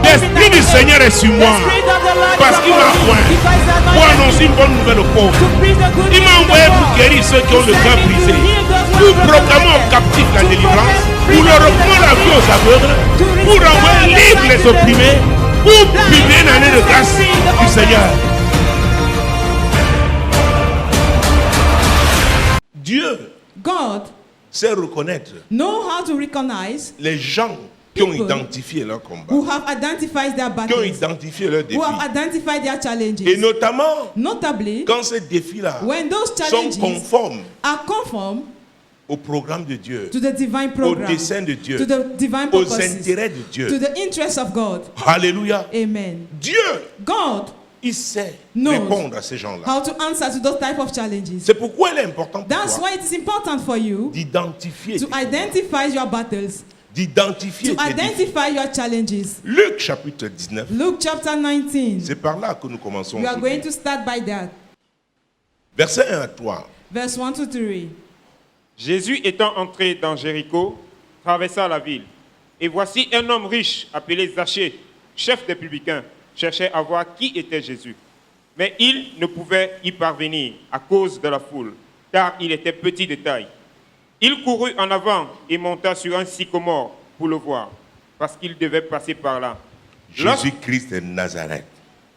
L'Esprit du Seigneur est sur moi parce qu'il m'a oint pour annoncer une bonne nouvelle aux pauvres. Il m'a envoyé pour guérir ceux qui ont le cœur brisé, pour proclamer aux captifs la délivrance, pour leur reprendre la vie aux aveugles, pour envoyer libre les opprimés, pour publier une année de grâce du Seigneur. Dieu sait reconnaître les gens qui ont identifié leur combat, who have identified their qui ont battles, identifié leurs who have défis. identified their Et challenges. Notably, quand ces défis-là when those sont challenges conformes are conform au programme de Dieu, to the divine au program, dessein de Dieu, to the divine aux purposes, intérêts de to Dieu. the interests of God. Alléluia. Amen. Dieu, God il sait knows répondre à ces gens-là. how to answer to those type of challenges. C'est pourquoi il est important pour That's toi why it is important for you d'identifier to tes combats, identify your battles, d'identifier to tes défis. identify your challenges. Luc chapitre 19, Luke chapter 19. c'est par là que nous commençons. We are aujourd'hui. going to start by that. Verset 1 à 3. Verse 1 to 3. Jésus étant entré dans Jéricho, traversa la ville. Et voici un homme riche appelé Zachée, chef des publicains, cherchait à voir qui était Jésus. Mais il ne pouvait y parvenir à cause de la foule, car il était petit de taille. Il courut en avant et monta sur un sycomore pour le voir, parce qu'il devait passer par là. Jésus-Christ de Nazareth.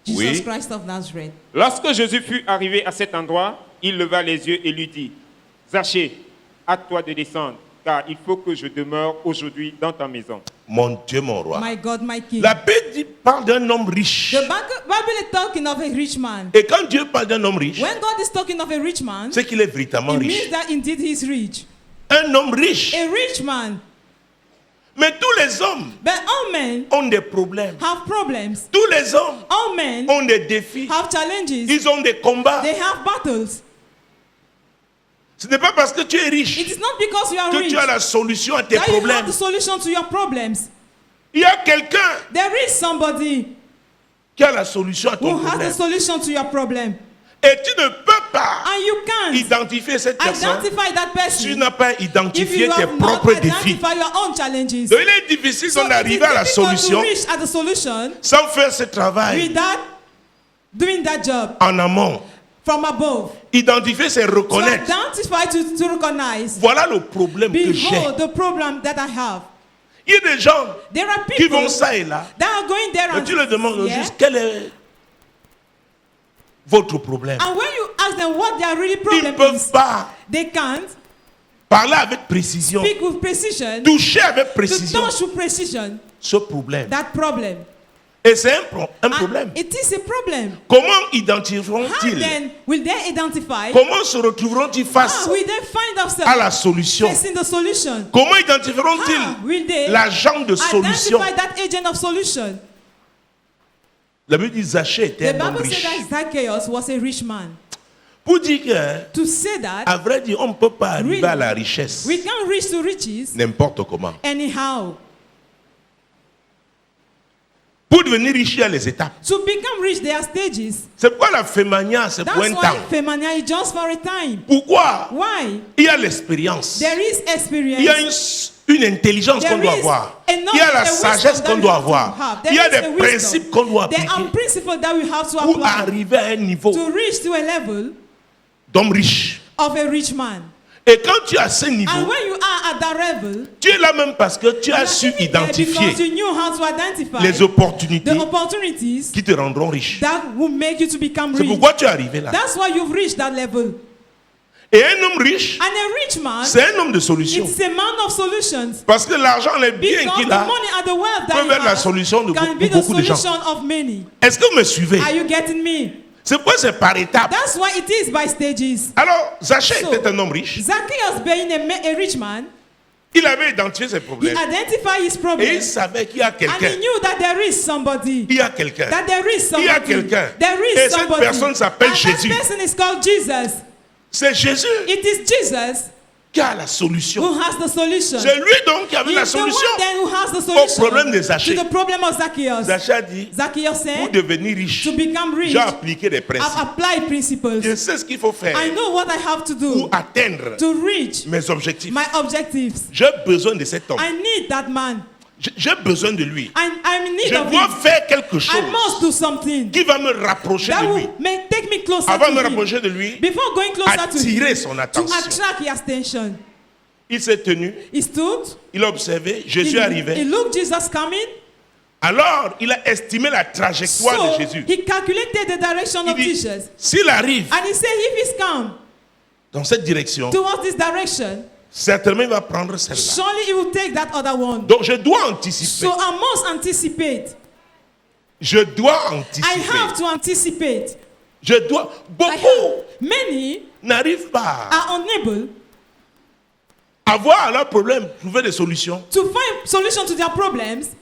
Jesus Oui. Christ of Nazareth. Lorsque Jésus fut arrivé à cet endroit, il leva les yeux et lui dit, « Zachée, hâte-toi de descendre, car il faut que je demeure aujourd'hui dans ta maison. » Mon Dieu, mon roi. My God, my King. La Bible parle d'un homme riche. The Bible is talking of a rich man. Et quand Dieu parle d'un homme riche, When God is talking of a rich man, c'est qu'il est véritablement it riche. means that indeed he is rich. Un homme riche. A rich man. Mais tous les hommes But all men ont des problèmes. have problems. Tous les hommes All men ont des défis. have challenges. Ils ont des combats. They have battles. Ce n'est pas parce que tu es riche It is not because you are que rich tu as la solution à tes that you have problèmes. the solution to your problems. Il y a quelqu'un There is somebody qui a la solution à ton who has problème. the solution to your problem. Et tu ne peux pas And you can't identifier cette personne identify that si tu person n'as pas if identifié you tes have not propres défis. identified your own challenges. Donc il est difficile So it is d'arriver à la difficult solution to reach at the solution sans faire ce travail without doing that job en amont. from above. Identifier, c'est To reconnaître. identify, to recognize. Voilà le problème que j'ai. Behold the problem that I have. Il y a des gens There are qui people vont ça et là. that are going there Mais and tu leur demandes yeah? juste quel est votre problème. And when you ask them what their really Ils ne problem peuvent is, pas they can't parler avec précision, speak with precision, toucher avec to précision touch with precision ce problème. that problem. Et c'est un And problème. it is a problem. Comment How identifieront-ils? then will they identify? Comment se retrouveront-ils face How will they find à themselves la solution? facing the solution? Comment How identifieront-ils will they l'agent de solution? identify that agent of solution? La Bible dit Zachée était The un homme Bible riche. said that Zacchaeus was a rich man. Pour dire que, To say that à vrai dire, on ne peut pas arriver Really? à la richesse we can't reach to riches n'importe comment. anyhow. Pour devenir riche, il y a les étapes. To become rich, there are stages. C'est pourquoi la fémania, c'est pour That's un why temps. Femania is just for a time. Pourquoi? Why? Il y a l'expérience. There is Il y a experience. une intelligence qu'on There doit is avoir. a Il y a la wisdom sagesse that qu'on we doit have to avoir. have. Il y a There is des a wisdom. principes qu'on doit There are appliquer principles that we have to pour apply arriver à un niveau to reach to a level d'homme riche. of a rich man. Et quand tu as ce niveau, And when you are at that level, tu es là même parce que tu you as are su even there identifier because you knew how to identify les opportunités the opportunities qui te rendront riche. that will make you to become C'est rich. pourquoi tu es arrivé là. That's why you've reached that level. Et un homme riche, And a rich man, c'est un homme de solution. it's a man of solutions. Parce que l'argent, les biens Because qu'il the a, money and the wealth that peut you être la have solution de can be the beaucoup de gens. solution of many. Est-ce que vous me suivez? Are you getting me? C'est pourquoi c'est par étapes. That's why it is by stages. Alors, Zachée So, était un homme riche. Zacchaeus being a rich man, Il avait identifié ses he problèmes. identified his Et il problems. savait qu'il y a And he quelqu'un. knew that there is somebody. Il y a quelqu'un. That there is Il y a somebody. quelqu'un. There Et is cette somebody. personne s'appelle And Jésus. that person is called Jesus. C'est Jésus It is Jesus qui a la solution. who has the solution. C'est lui donc qui avait He la is the one solution. then who has the Au solution problème de Zachée. to the problem of Zacchaeus. Zachée a dit, Zacchaeus pour said, devenir riche, to become rich, j'ai appliqué des I've principes. applied principles. Je sais ce qu'il faut faire I know what I have to pour do atteindre to reach mes objectifs. my objectives. J'ai besoin de cet homme. I need that man. J'ai besoin de lui. I'm in need Je of dois him. faire quelque I chose must do something qui va me rapprocher that de lui. will take me closer Avant de to me him. rapprocher de lui, Before going closer to attirer him, son to attention. attract his attention. Il s'est tenu, He stood. il a observé, Jésus He arrivait. looked Jesus coming. Alors, il a estimé la trajectoire So de Jésus. he calculated the direction Il of dit, Jesus. s'il arrive And he said, if he's come dans cette direction, towards this direction, certainement il va prendre celle-là. surely he will take that other one. Donc je dois anticiper. So I must anticipate. Je dois I anticiper. have to anticipate. Je dois. Beaucoup Many n'arrivent pas are unable à voir à leurs problèmes, trouver des solutions. to find solution to their problems.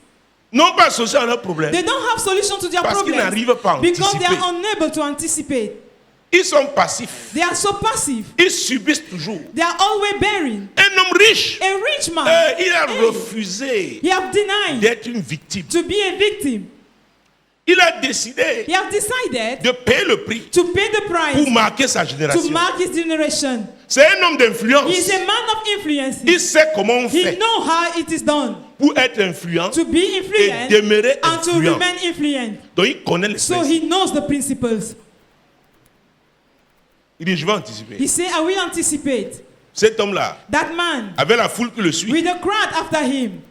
Non pas solution à leurs problèmes. They don't have solution to their Parce qu'ils problems n'arrivent pas à because they anticiper. are unable to anticipate. Ils sont passifs. They are so passive. Ils subissent toujours. They are always bearing. Un homme riche, A rich man, il a hey, refusé he have denied d'être une victime. to be a victim. Il a décidé He have decided de payer le prix to pay the price pour marquer sa to génération. mark his generation. C'est un homme d'influence. He is a man of influence. Il sait comment on He fait know how it is done pour être influent to be et influent demeurer and to influent. remain influent. Donc il connaît les So principes. he knows the principles. Il dit, je vais anticiper. He said, I will anticipate. Cet homme-là, That man, avec la foule qui le suit, with the crowd after him,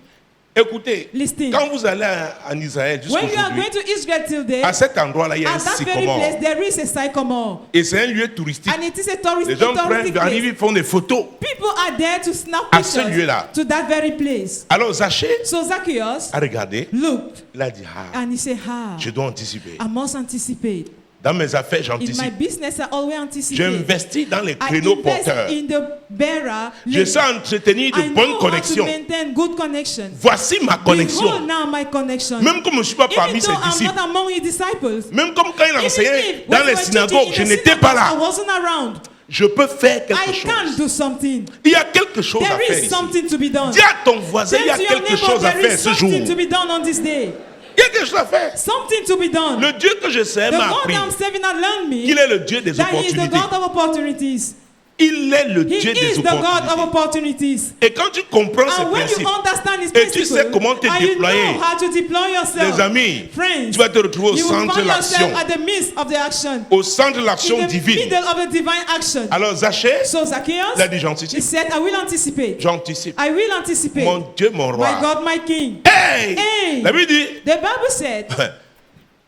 écoutez, Listen. quand vous allez en Israël when you are jusqu'aujourd'hui, going to Israel till there, à cet endroit-là, il y a un at that very sycomore. place, there is a sycamore. Et c'est un lieu touristique. And it is a tourist, Les gens touristic arrivent, place. ils font des photos. People are there to snap À ce pictures lieu-là. to that very place. Alors Zachée So Zacchaeus a regardé, looked il a dit, ah, and he said, je dois anticiper. I must anticipate. Dans mes affaires, In my j'anticipe. business, I always anticipate. J'investis dans les I créneaux invest porteurs. in the bearer. Je sais entretenir de I bonnes know how to connexions. maintain good connections. Voici ma Behold connexion. now my connection. Même comme je ne suis pas Even parmi though ses I'm disciples, not among his disciples. même comme quand il Even enseignait if dans when les we were synagogues, teaching je in the n'étais pas synagogues, I là. wasn't around. Je peux faire quelque I can chose. do something. Il y a quelque chose à There faire is ici. something to be done. Dis à ton voisin, il y a Tell to your quelque neighbor chose à there faire is ce jour. something to be done on this day. Il y a quelque chose à faire. Something to be done. Le Dieu que je sers The m'a God appris I'm serving has learned me qu'il est le Dieu des that He is the opportunités. God of opportunities. Il est le He Dieu des is the God of opportunités. opportunities. Et quand tu comprends ces And when you principes, understand His et tu sais principles, comment te and you déployer, know how to deploy yourself, les amis, friends, tu vas te retrouver au you will centre de find l'action. yourself at the midst of the action, Au centre de l'action in the divine. middle of the divine action. Alors Zachée, So Zacchaeus, il a dit he j'anticipe. said, I will anticipate. J'anticipe. I will anticipate. Mon Dieu, mon My roi. God, my King. Hey! Hey! La Bible dit, The Bible said,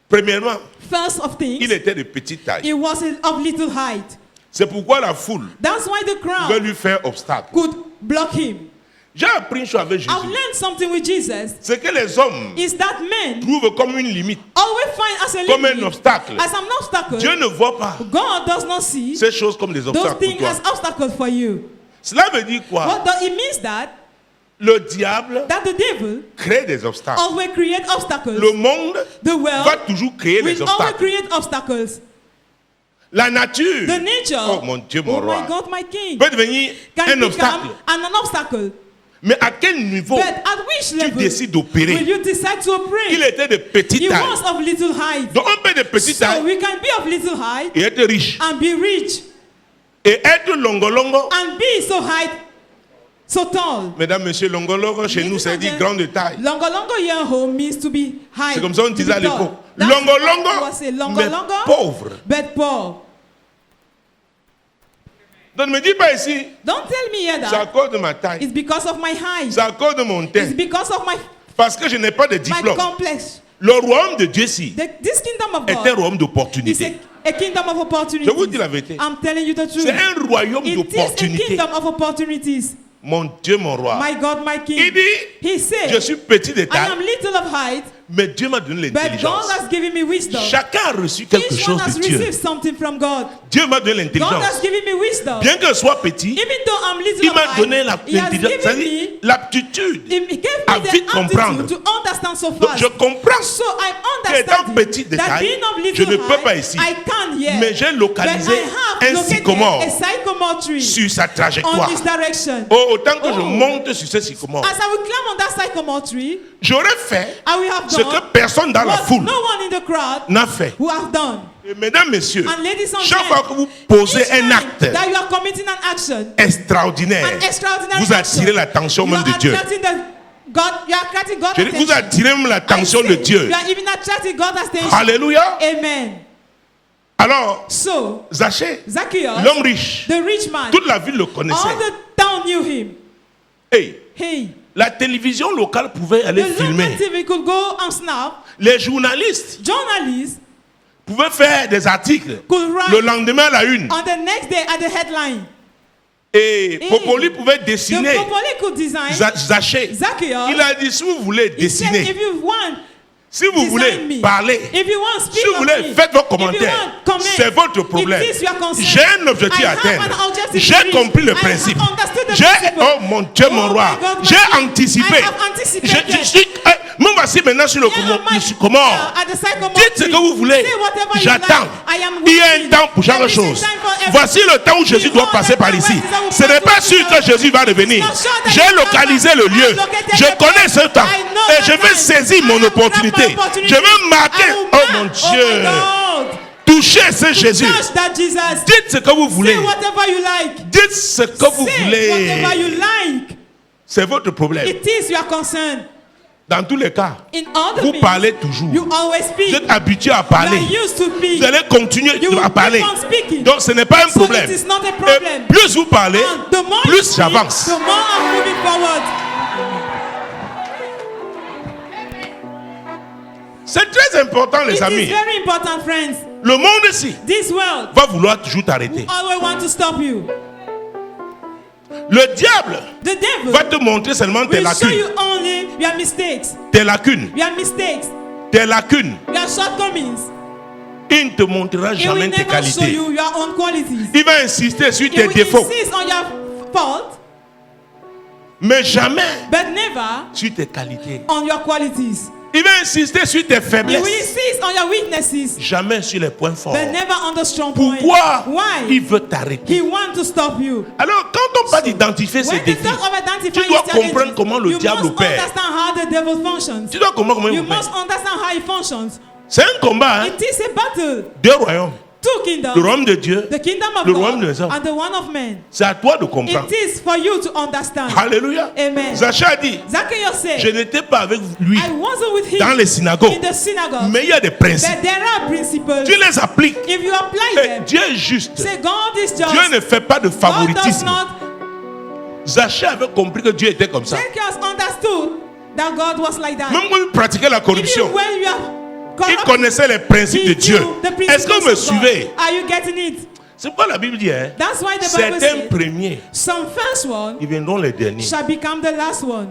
premièrement, first of things, il était de petite taille. he was of little height. C'est pourquoi la foule That's why the veut crowd lui faire obstacle. could block him. J'ai appris une chose avec Jésus. I've learned something with Jesus. C'est que les hommes Is that men trouvent comme une limite, always find as a comme un limit, obstacle. as an obstacle. Dieu ne voit pas God does not see ces choses comme des those obstacles pour things toi. as obstacles for you. Cela veut dire quoi? What does it means that Le diable the devil crée des obstacles. always create obstacles. Le monde The va world toujours créer les will always obstacles. create obstacles. La nature, The nature, oh mon Dieu, mon oh roi, my God, my King, peut devenir can un become obstacle. an obstacle. Mais à quel niveau But at which tu level décides will d'opérer? you decide to operate? Il était de petite He taille. was of little height. Donc on peut de petite So taille we can be of little height et être riche. and be rich Et être longolongo. and be so high, so tall. Mesdames, messieurs, longolongo chez nous, ça dit grande taille. Longo longo here home means to be high. C'est comme ça on to disait be à tall. l'époque. That's what Longolongo, was say, longo mais longo, pauvre. but poor. Donc ne me dis pas ici, Don't tell me here c'est à that cause de ma taille. it's because of my height. C'est à cause de mon It's teint. because of my Parce que je n'ai pas de diplôme. complex. Le royaume de Dieu, si, This kingdom of est un God royaume is d'opportunité. a kingdom of opportunities. Je vous dis la vérité. I'm telling you the truth. C'est un royaume It is a d'opportunité. kingdom of opportunities. Mon Dieu, mon roi. My God, my Il King. dit, He said, je suis petit de I taille, am little of height, mais Dieu m'a donné but God l'intelligence. has given me wisdom. Chacun a reçu quelque Each one chose has de Dieu. received something from God. Dieu m'a donné God l'intelligence. has given me wisdom. Bien que je sois petit, Even though I'm little il of m'a donné height, He has l'intelligence, given c'est-à-dire me, l'aptitude He gave à me the vite comprendre. aptitude to understand so Donc fast. je comprends So I qu'étant understand petit de that taille, being of je little ne peux pas height, ici. I can't yet. Mais j'ai localisé But I have un located sycomore a sycamore tree sur sa on trajectoire. this direction. Oh, autant que je Oh. monte sur ce sycomore, As I will climb on that sycamore tree, j'aurais fait I will have ce done que personne dans la what foule no one in the crowd n'a fait. who have done. Et mesdames, messieurs, And ladies and chaque fois gentlemen, que vous posez each un time acte that you are committing an action, extraordinaire, an extraordinary vous action, attirez l'attention you même are de Dieu. attracting God, you are attracting God's Je dis, vous attention. attirez même l'attention I de say, Dieu. You are even attracting God's attention. Alléluia. Amen. Alors, So, Zachée, Zacchaeus, l'homme riche, the rich man, toute la ville le connaissait. all the town knew him. Hey, Hey, la télévision locale pouvait aller the filmer. local TV could go and snap. Les journalistes Journalists pouvaient faire des articles could write le lendemain à la une. on the next day at the headline. Et Popoli pouvait The dessiner Popoli could design. Zachée. Zacchaeus, Il a dit, si vous voulez he said, dessiner, if you want, si vous design voulez me. parler, If you want, speak si vous of voulez, me. faites vos If you commentaires. want, comment. C'est votre problème. It is your concern. J'ai un objectif I à have atteindre. an objective to J'ai reach. compris le I have principe. understood the J'ai, principle. oh mon Dieu, mon Oh roi, my God, my j'ai King. anticipé. I have anticipated. Me voici maintenant sur le sycomore. At the sycamore Dites ce tree. que vous voulez. Say whatever you J'attends. like. I am Il y a un waiting. temps pour chaque There is a chose. time for everything. Voici le temps où Jésus doit passer par ici. Ce n'est pas sûr que Jésus va revenir. J'ai localisé le lieu. Je connais ce temps. Et je vais saisir mon opportunité. Je vais marquer. Oh mon Dieu. Touchez ce Jésus. Touch that Jesus. Dites ce que vous voulez. Say whatever you like. Dites ce que vous Say voulez. whatever you like. C'est votre problème. It is your concern. Dans tous les cas, In all the vous means, parlez toujours. you always Vous speak. êtes habitué à You parler. are used to speak. Vous allez continuer You will à parler. keep on speaking. Donc ce n'est pas un So problème. it is not a Et problem. plus vous parlez, And the more you plus speak, j'avance. the more I'm moving forward. C'est très important, les It is amis. very important, friends. Le monde ici This world va vouloir toujours t'arrêter. always want to stop you. Le diable The devil va te montrer seulement tes will show lacunes. you only your mistakes. Tes lacunes. Your mistakes. Tes lacunes. Your shortcomings. Il ne te montrera He will jamais tes never show qualités. you your own qualities. Il va insister sur He tes will défauts, insist on your fault, mais jamais but never sur tes qualités. on your qualities. Il va insister sur tes He will faiblesses, insist on your weaknesses, jamais sur les points forts. but never on the strong points. Pourquoi Why? il veut t'arrêter? He wants to stop you. Alors, quand on parle d'identifier ces When you défis, talk of identifying tu dois these challenges, comprendre comment le you diable must opère. understand how the devil functions. Tu dois comprendre comment il You opère. must understand how he functions. C'est un combat, hein? It is a battle. Deux royaumes. Two kingdoms. Le royaume de Dieu, The kingdom of le God royaume des hommes. and the one of men. C'est à toi de comprendre. It is for you to understand. Alléluia. Amen. Zachée a dit, Zacchaeus said, je n'étais pas avec lui I wasn't with him dans les synagogues, in the synagogue, mais il y a des principes. but there are principles. Tu les appliques. If you apply Et them, Dieu est juste. say God is just. Dieu ne fait pas de God does favoritisme. not. Zachée avait compris que Dieu était comme ça. Zacchaeus understood that God was like that. Même quand il pratiquait la corruption, Even when you are il corrupt, connaissait les principes de he Dieu. knew the Est-ce que vous me principles of God. suivez? Are you getting it? C'est pourquoi la Bible dit, hein, That's why the Bible certains says, premiers, some first one ils viendront les derniers. shall become the last one.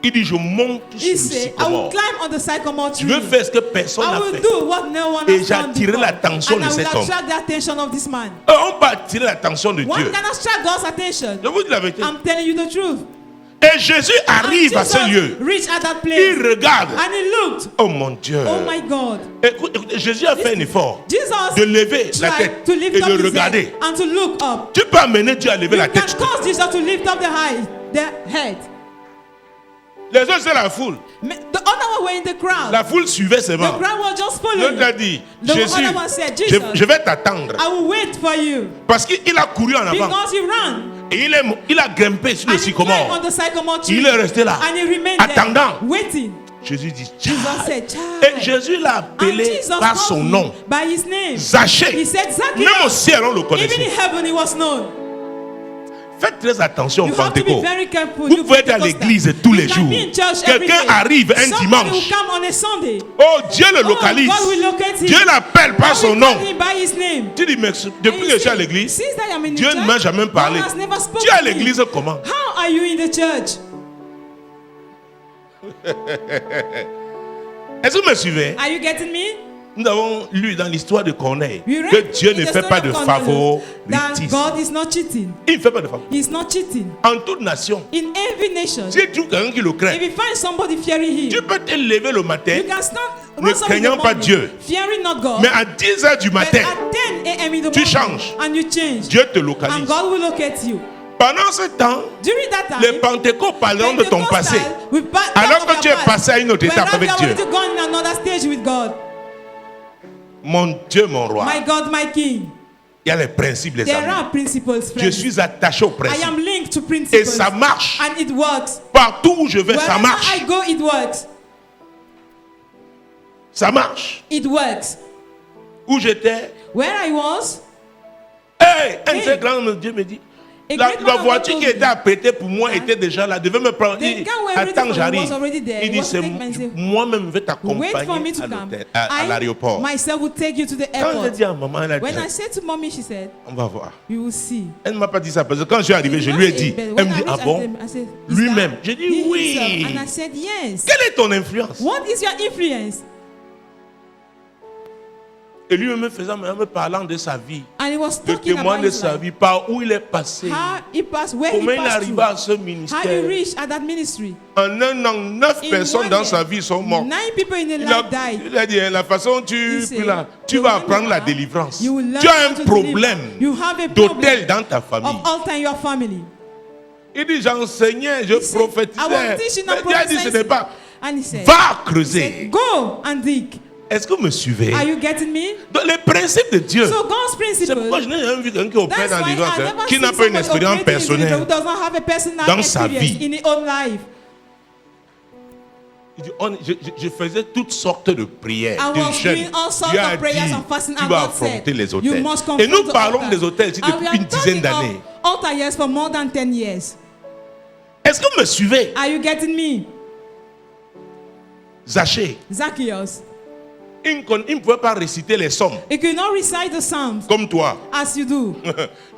Il dit, je monte sur He le said, I will sycomore. climb on the sycamore Je tree. veux faire ce que personne I n'a will fait. do what no one Et has done j'attirerai before. l'attention And de I will cet homme. attract the attention of this man. On peut attirer l'attention de One Dieu. can attract God's attention. Je vous dis la vérité. I'm telling you the truth. Et Jésus arrive à ce Jesus lieu. reached at that place. Il regarde. And he looked. Oh mon Dieu. Oh my God. Écoute, écoutez, Jésus a fait un effort Jesus de lever la tried tête to et lift up de his regarder. head and to look up. Tu peux amener Dieu à lever You la can tête. cause Jesus to lift up the head. Les autres, c'est la foule. The other one were in the crowd. La foule suivait The seulement. crowd was just L'autre a following. dit, The Jésus, other one said, Jesus, je vais t'attendre. I will wait for you. Parce qu'il a couru en avant. Because he ran. Et il a grimpé sur le And he climbed sycomore. on the sycamore tree. Il est resté là, And he remained attendant. there, waiting. Jésus dit, Jesus Child. said, Et Child. Jésus l'a And appelé Jesus par called son him nom. by his name. He Zachée. said, Zacchaeus. Même au ciel, on le Even in connaissait. heaven, he was known. Faites très attention au You have to be Pentecôte. very careful. Vous You pouvez être à Pentecostal. l'église tous les You can jours. be in church every Quelqu'un day. arrive un Somebody dimanche. will come on a Sunday. Oh, Dieu le localise. God will locate him. Dieu l'appelle par God son will nom. call him by his name. Tu dis, mais depuis And que je suis à say, l'église, since I am in the Dieu ne church, m'a jamais parlé. God has never spoken Tu es à to me. l'église comment? How are you in the church? Est-ce que vous me suivez? Are you getting me? Nous avons lu dans l'histoire de Corneille We read que Dieu in ne the fait story pas de of Cornelius that favoritisme. God is not cheating. Il ne fait pas de favoritisme. He's not cheating. En toute nation, In every nation, si tu trouves quelqu'un qui le if craint, you find somebody fearing him, tu peux te lever le matin, you can stand ne rise up in the craignant pas morning, Dieu. fearing not God. mais à 10 heures du But matin, at 10 a.m. in the tu morning, changes. and you change, Dieu te and localise. God will locate you. Pendant ce temps, During that time, les Pentecôtes parleront de ton passé. Alors que tu es passé à une autre étape avec Dieu. to go on another stage with God. Mon Dieu, mon roi, My God, my King. il y a les principes, les There amis. are principles, Je friends. suis attaché aux I principes. am linked to Et principles. ça marche. And it works. Partout où je vais, ça Wherever marche. I go, it works. Ça marche. It works. Où j'étais, Where I was, un Hey. très grand Dieu me dit, A la great man of voiture God qui told était me. apprêtée pour moi était déjà là, devait me prendre. The Il dit, car we're ready attends, for j'arrive. was already there. Il He dit, was c'est take me and say, moi-même je vais wait for me t'accompagner to à come. l'hôtel, à l'aéroport. Myself will take you to the Quand j'ai airport. dit à maman, elle a dit, When I said to mommy, she said, on va voir. you will see. Elle ne m'a pas dit ça parce que quand je suis arrivé, je lui ai dit. Elle me dit, ah bon? I said, is Lui-même. that J'ai dit he oui. himself? And I said, yes. Quelle est ton influence? What is your influence? Et lui me faisant, me parlant de sa vie, And he was le talking témoin about de his sa life. vie, par où il est passé, How he passed, where comment he il est passed arrivé through. à ce How he ministère. reached at that ministry. En un an, 9 In personnes 1 dans year, sa vie sont mortes. 9 people in the life died. Il a dit, la façon dont He said, tu the vas way apprendre you la are, délivrance. you will learn Tu as how un to problème deliver. You have a d'hôtel problem dans ta famille. of altar in your family. Il dit, j'enseignais, je He said, I was prophétisais. teaching Mais and Dieu a dit, ce n'est prophesying. pas. And he said, Va creuser. go and dig. Est-ce que vous me suivez? Are you getting me? Donc, les principes de Dieu. So God's C'est principle. pourquoi je n'ai jamais vu quelqu'un qui opère That's dans why les gens, I never qui seen n'a pas une somebody expérience operating in personnelle. who does not have a personal dans sa experience vie. in his own life. Il dit, je faisais toutes sortes de prières. I de was jeûnes. doing all sorts Dieu a of prayers dit, and fasting, tu and vas God said, affronter les you hôtels. must Et nous confront the parlons altar. des hôtels ici And we depuis are une dizaine talking d'années. of altar years for more than 10 years. Est-ce que vous me suivez? Are you getting me? Zachée, Zacchaeus. il ne pouvait pas réciter les sommes He could not recite the Psalms comme toi. as you do.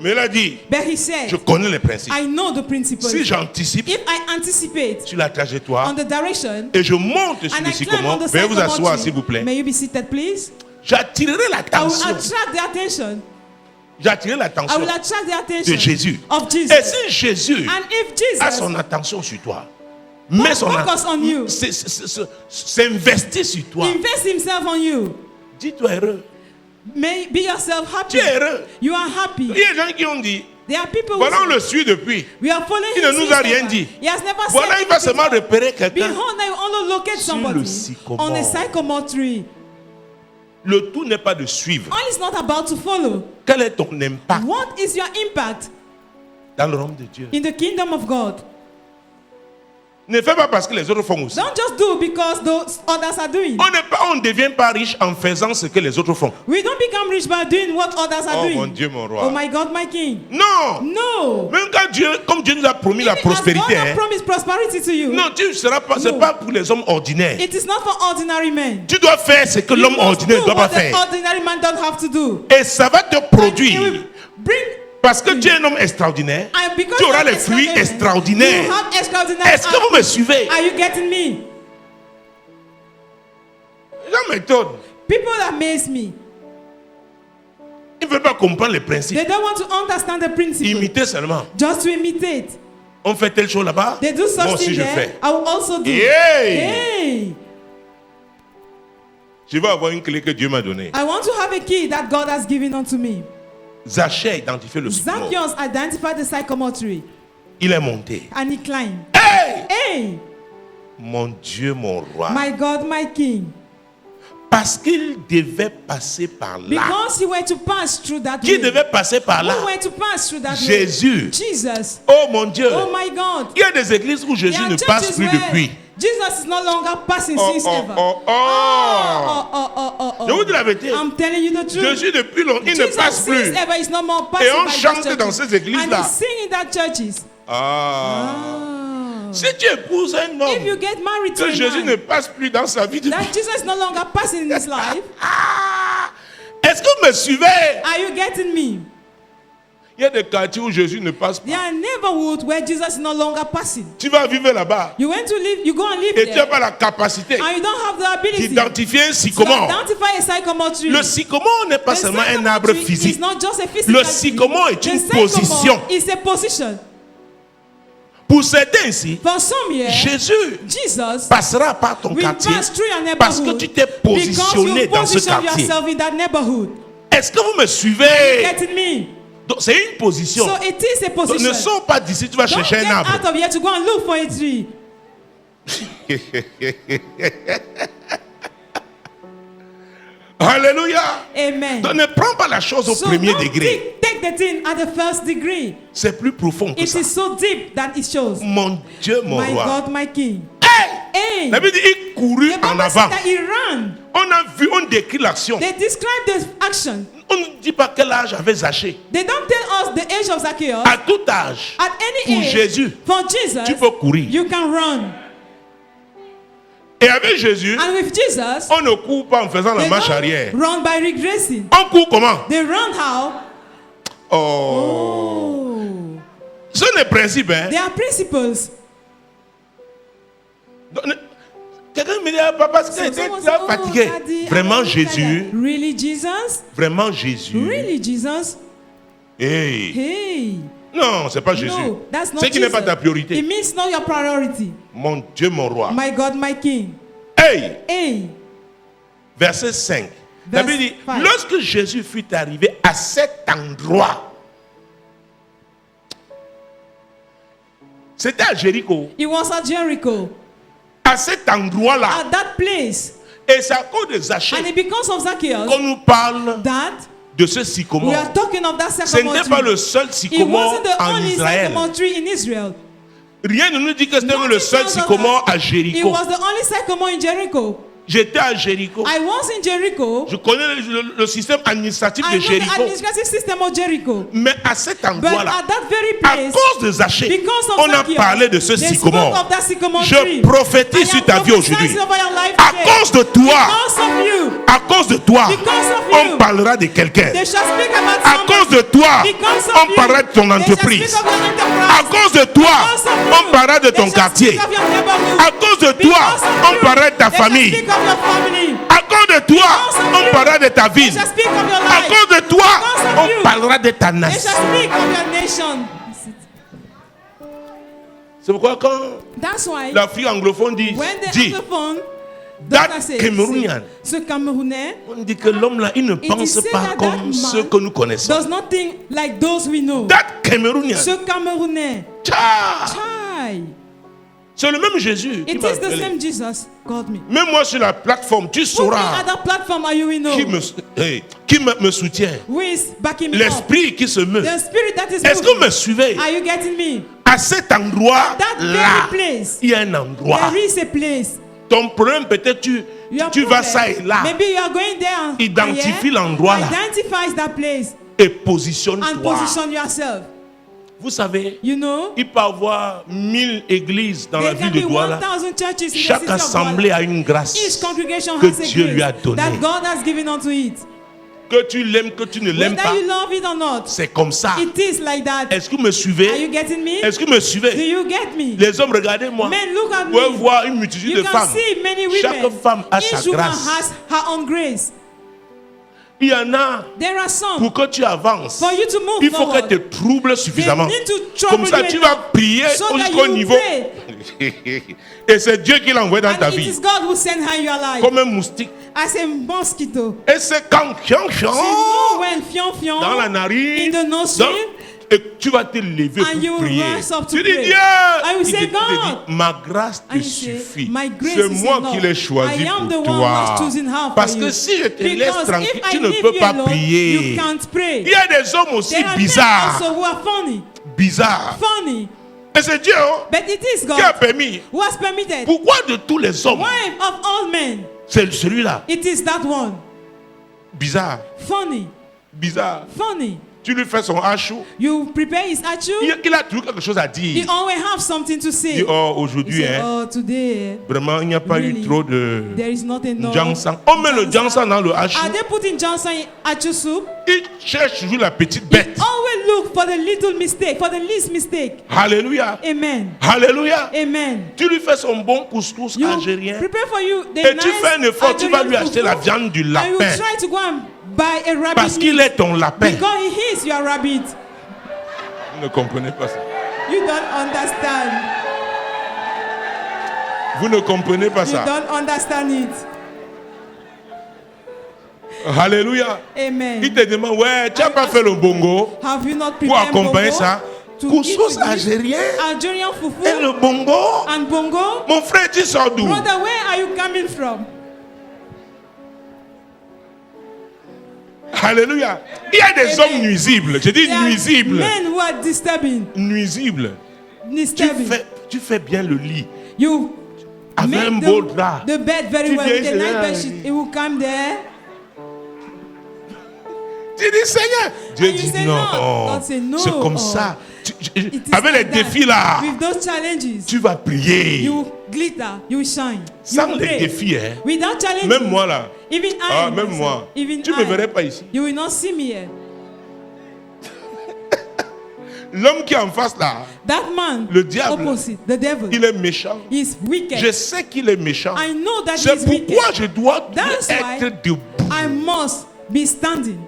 Mais il a dit, But he said, je connais les principes. I know the principles. Si j'anticipe If I anticipate sur la trajectoire on the direction et je monte sur and le I climb sycomore, on the veuillez vous sycamore asseoir tree, s'il vous plaît. may you be seated, please? J'attirerai I will l'attention. attract the attention. J'attirerai I l'attention will attract the de attention Jésus. of Jesus. Et si Jésus And if a Jesus son attention sur toi, met son focus on you, s'investit sur toi, invest himself on you, dis-toi heureux. may be yourself Tu happy. es heureux. You are Il happy. y a des gens qui ont dit, There are people voilà, on who le suit depuis. we are following Il ne his nous a footsteps. rien dit. He has never Voilà, said il va anything. seulement repérer quelqu'un. Behold, now you only locate Sur somebody le sycomore. on a sycamore tree. Le tout n'est pas de suivre. All is not about to follow. Quel est ton impact What is your impact dans le royaume de Dieu? in the kingdom of God? Ne fais pas parce que les autres font aussi. Don't just do because those others are doing. On ne devient pas riche en faisant ce que les autres font. We don't become rich by doing what others are Oh doing. mon Dieu, mon roi. Oh my God, my King. Non. No. Même quand Dieu, comme Dieu nous a promis la Even as prospérité, God has hein, promised prosperity to you, non, tu ne seras pas, c'est No. pas pour les hommes ordinaires. it is not for ordinary men. Tu dois faire ce que You l'homme must ordinaire ne do doit pas what the faire. ordinary man don't have to do. Et ça va te And it produire. will bring, Parce que tu es un homme extraordinaire. and because Tu auras you are les fruits extraordinary, extraordinaires. you have extraordinary Est-ce que vous me suivez? Are you getting me? Les gens m'étonnent. People amaze me. Ils ne veulent pas comprendre les principes. They don't want to understand the principle. Imiter seulement. Just to imitate. On fait telle chose là-bas. They do such Moi aussi thing je there. fais. I will also do. Hey! Hey! Je vais avoir une clé que Dieu m'a donnée. I want to have a key that God has given unto me. Zachée a identifié le sycomore. Zacchaeus identified the sycamore tree Il est monté. and he climbed. Hey! Hey! Mon Dieu, mon roi. My God, my King. Parce qu'il devait passer par là. Because he went to pass through that Qui way. devait passer par là? Who went to pass through that Jésus. way? Jesus. Oh mon Dieu. Oh my God. Il y a des églises où Jésus There are ne passe churches plus where depuis. Jesus is no longer passing Oh, since oh, ever. oh, oh. Oh. Je vous dis la vérité. I'm telling you the truth. Jésus depuis longtemps, il ne Jesus passe plus. since ever is no more passing Et on by those chante churches. dans ces églises-là. And they sing in that churches. Ah. Ah. Si tu épouses un If you homme get married to que a Jésus man, ne passe plus dans sa vie depuis. that Jesus is no longer passing in his life, Ah. Est-ce que vous me suivez? are you getting me? Il y a des quartiers où Jésus ne passe There pas. are neighborhoods where Jesus is no longer passing. Tu vas vivre là-bas You went to live, you go and live et tu n'as there, pas la capacité and you don't have the ability to d'identifier un sycomore. identify a sycamore tree. Le sycomore n'est pas The seulement un sycamore arbre tree physique. is not just a physical Le tree. sycomore est The une sycamore position. is a position. Pour certains ici, For some here, Jésus Jesus passera par ton will quartier pass through your parce que neighborhood tu t'es positionné because you dans ce position quartier. yourself in that neighborhood. Est-ce que vous me suivez? Getting me? Donc, c'est une position. So it is a Donc, position. ne sors pas d'ici, tu vas Don't chercher get un arbre. out of here to go and look for a tree. Alléluia. Amen. Donc, ne prends pas la chose au So premier don't degré. take the thing at the first degree. C'est plus profond que It ça. is so deep that it shows. Mon Dieu, mon My roi. God, my King. Hey! La Bible dit, il courut The en Bible said avant. that he ran. On a vu, on décrit l'action. They describe the action. On ne dit pas quel âge avait Zachée. They don't tell us the age of Zacchaeus. À tout âge, At any pour age, Jésus, for Jesus, tu peux courir. you can run. Et avec Jésus, And with Jesus, on ne court pas en faisant la they marche don't arrière. run by regressing. On court comment? They run how? Oh. Oh. Ce sont les principes. Hein? There are principles. Donc, quelqu'un me dit, ah, papa, c'est Someone très said, fatigué. oh, Daddy, Vraiment I don't feel Jésus. like that. Really, Jesus? Vraiment Jésus. Really, Jesus? Hey. Hey. Non, c'est pas Jésus. No, that's not C'est qui n'est pas Jesus. ta priorité. It means not your priority. Mon Dieu, mon roi. My God, my King. Hey. Hey. Verset 5. La Verse Bible dit, 5. lorsque Jésus fut arrivé à cet endroit, c'était à Jéricho. It was at Jericho. À cet endroit-là. At that place. Et c'est à cause de And Zachée it because of Zacchaeus qu'on nous parle that de ce we sycomore. are talking of that Ce sycamore n'était pas tree. le seul It sycomore wasn't the en only Israël. sycamore tree in Israel. Rien ne nous dit que c'était Nothing le seul tells us sycomore that à It Jéricho. was the only sycamore in Jericho. J'étais à Jéricho. I was in Jericho. Je connais le système administratif I de know the Jéricho. administrative system of Jericho. Mais à cet But endroit-là, at that very à place, cause de Zachée, because of on a Zacchaeus, parlé de ce they sycomore. spoke of that sycamore Je tree. prophétise I sur am ta vie aujourd'hui. prophesying over your life À today. cause de toi, Because of you, à cause de toi, Because of on you. parlera de quelqu'un. they shall speak about À someone. cause de toi, Because of on you, parlera de ton they shall entreprise. speak of your enterprise. À cause de toi, Because of on you, parlera de they ton shall quartier. speak of your neighborhood. À cause de toi, Because of on you, parlera de ta they shall famille. speak of your family. À cause de toi, Because of on you, parlera de ta They ville. shall speak of your À life. cause de toi, Because of on you, parlera de ta They nation. shall speak of your nation. C'est pourquoi quand That's why l'Afrique anglophone dit, when the dit Anglophone that doctor says, Cameroonian, ce Camerounais on dit que l'homme là, il ne It is pense said pas that comme that man ceux que nous connaissons. does not think like those we know. That Cameroonian, Ce Camerounais. tcha, Chai. c'est le même Jésus qui It m'a is the appelé. same Jesus called me. Même moi sur la plateforme, tu What sauras other platform are you in? qui me soutient. Who is backing me up? L'esprit qui se meut. The spirit that is Est-ce que moving. vous me suivez? Are you getting me? À cet endroit That very là, place. il y a un endroit. There is a place. Ton problème peut-être tu vas ça et là. Maybe you are going there. and Identifie here. l'endroit là Identifies that place et and positionne-toi. position yourself. Vous savez, You know, il peut y avoir 1000 églises dans la there can ville be de Douala. 1,000 churches in the Chaque city of assemblée Douala. a une grâce Each congregation que has a Dieu lui a grace donnée. that God has given unto it. Que tu l'aimes, que tu ne l'aimes Whether pas, you love it or not, c'est comme ça. it is like that. Est-ce que vous me Are suivez? you getting me? Est-ce que vous me Do suivez? you get me? Les hommes, regardez-moi. Men, look at Vous pouvez me. voir une multitude You de can femmes. see many women. Chaque femme a sa Each woman grâce. has her own grace. Il y en a, There are some. pour que tu avances, For you to move il faut que forward, te troubles suffisamment. they need to trouble Comme ça, you tu enough vas prier so that jusqu'au you niveau. pray. Et c'est Dieu qui l'a envoyé dans ta And it vie. is God who sent her in your life. Comme un moustique. As a mosquito. Et c'est quand fion, She know when fion fion dans la narine. in the nostril, et tu vas te lever and you pour will prier. rise up to Tu dis pray. Dieu. I will Il say, te God. dit, ma grâce te and you say, suffit. my grace C'est is moi enough. qui l'ai choisi I am the pour one who toi. has chosen her for Parce you. que si je te laisse Because tranquille, if tu I ne leave peux you pas alone, prier. you can't pray. Il y a des hommes aussi There are men bizarres. also who are funny. Bizarres. Funny. Et c'est Dieu But it is qui a God permis. who has permitted. Pourquoi de tous les hommes, Why of all men, c'est celui-là? it is that one. Bizarre. Funny. Bizarre. Funny. Tu lui fais son hachou. You prepare his achu. Il a toujours quelque chose à He dire. always have something to Il say. dit, oh, He aujourd'hui, say, hein, oh, today vraiment, il n'y a pas eu really, trop de there is not enough. Johnson. On met le Johnson dans le hachou. Are they putting Johnson in achu soup? Il cherche toujours la petite He bête. always look for the little mistake, for the least mistake. Alléluia. Amen. Alléluia. Amen. Tu lui fais son bon couscous You algérien. prepare for you the Et nice tu fais un effort, tu vas lui Algerian acheter la fufu, viande du and you lapin. try to go and buy a rabbit Parce qu'il meat est ton lapin. because he is your rabbit. Vous ne comprenez pas ça. You don't understand. Vous ne comprenez pas You ça. don't understand it. Alléluia. Amen. Il te demande, ouais, tu n'as pas fait le bongo Have you not pour prepared accompagner bongo ça. to Couscous eat with it? algérien Algerian fufu et le bongo. and bongo? Mon frère, tu sors d'où? Brother, where are you coming from? Alléluia. Il y a des Amen. hommes nuisibles. Je dis There are nuisibles. men who are disturbing. Nuisibles. Tu fais bien le lit. You Avec un make beau drap. the bed very Tu well viens with a ici, nice là, bed sheet. It will come there. Tu dis Seigneur. Dieu And you dit say non. no. God say no. C'est comme Oh. ça. It is Avec les like that. défis là, With those challenges, tu vas prier. you will glitter, you will shine. Sans you will les pray. défis, hein. Without challenges, Même moi là. even I, Ah, même myself, moi. even Tu ne me verrais pas ici. You will not see me here. L'homme qui est en face là, That man, Le diable, opposite, the devil, il est méchant. is wicked. Je sais qu'il est méchant. I know that C'est he's wicked. pourquoi je dois That's être why debout. I must be standing.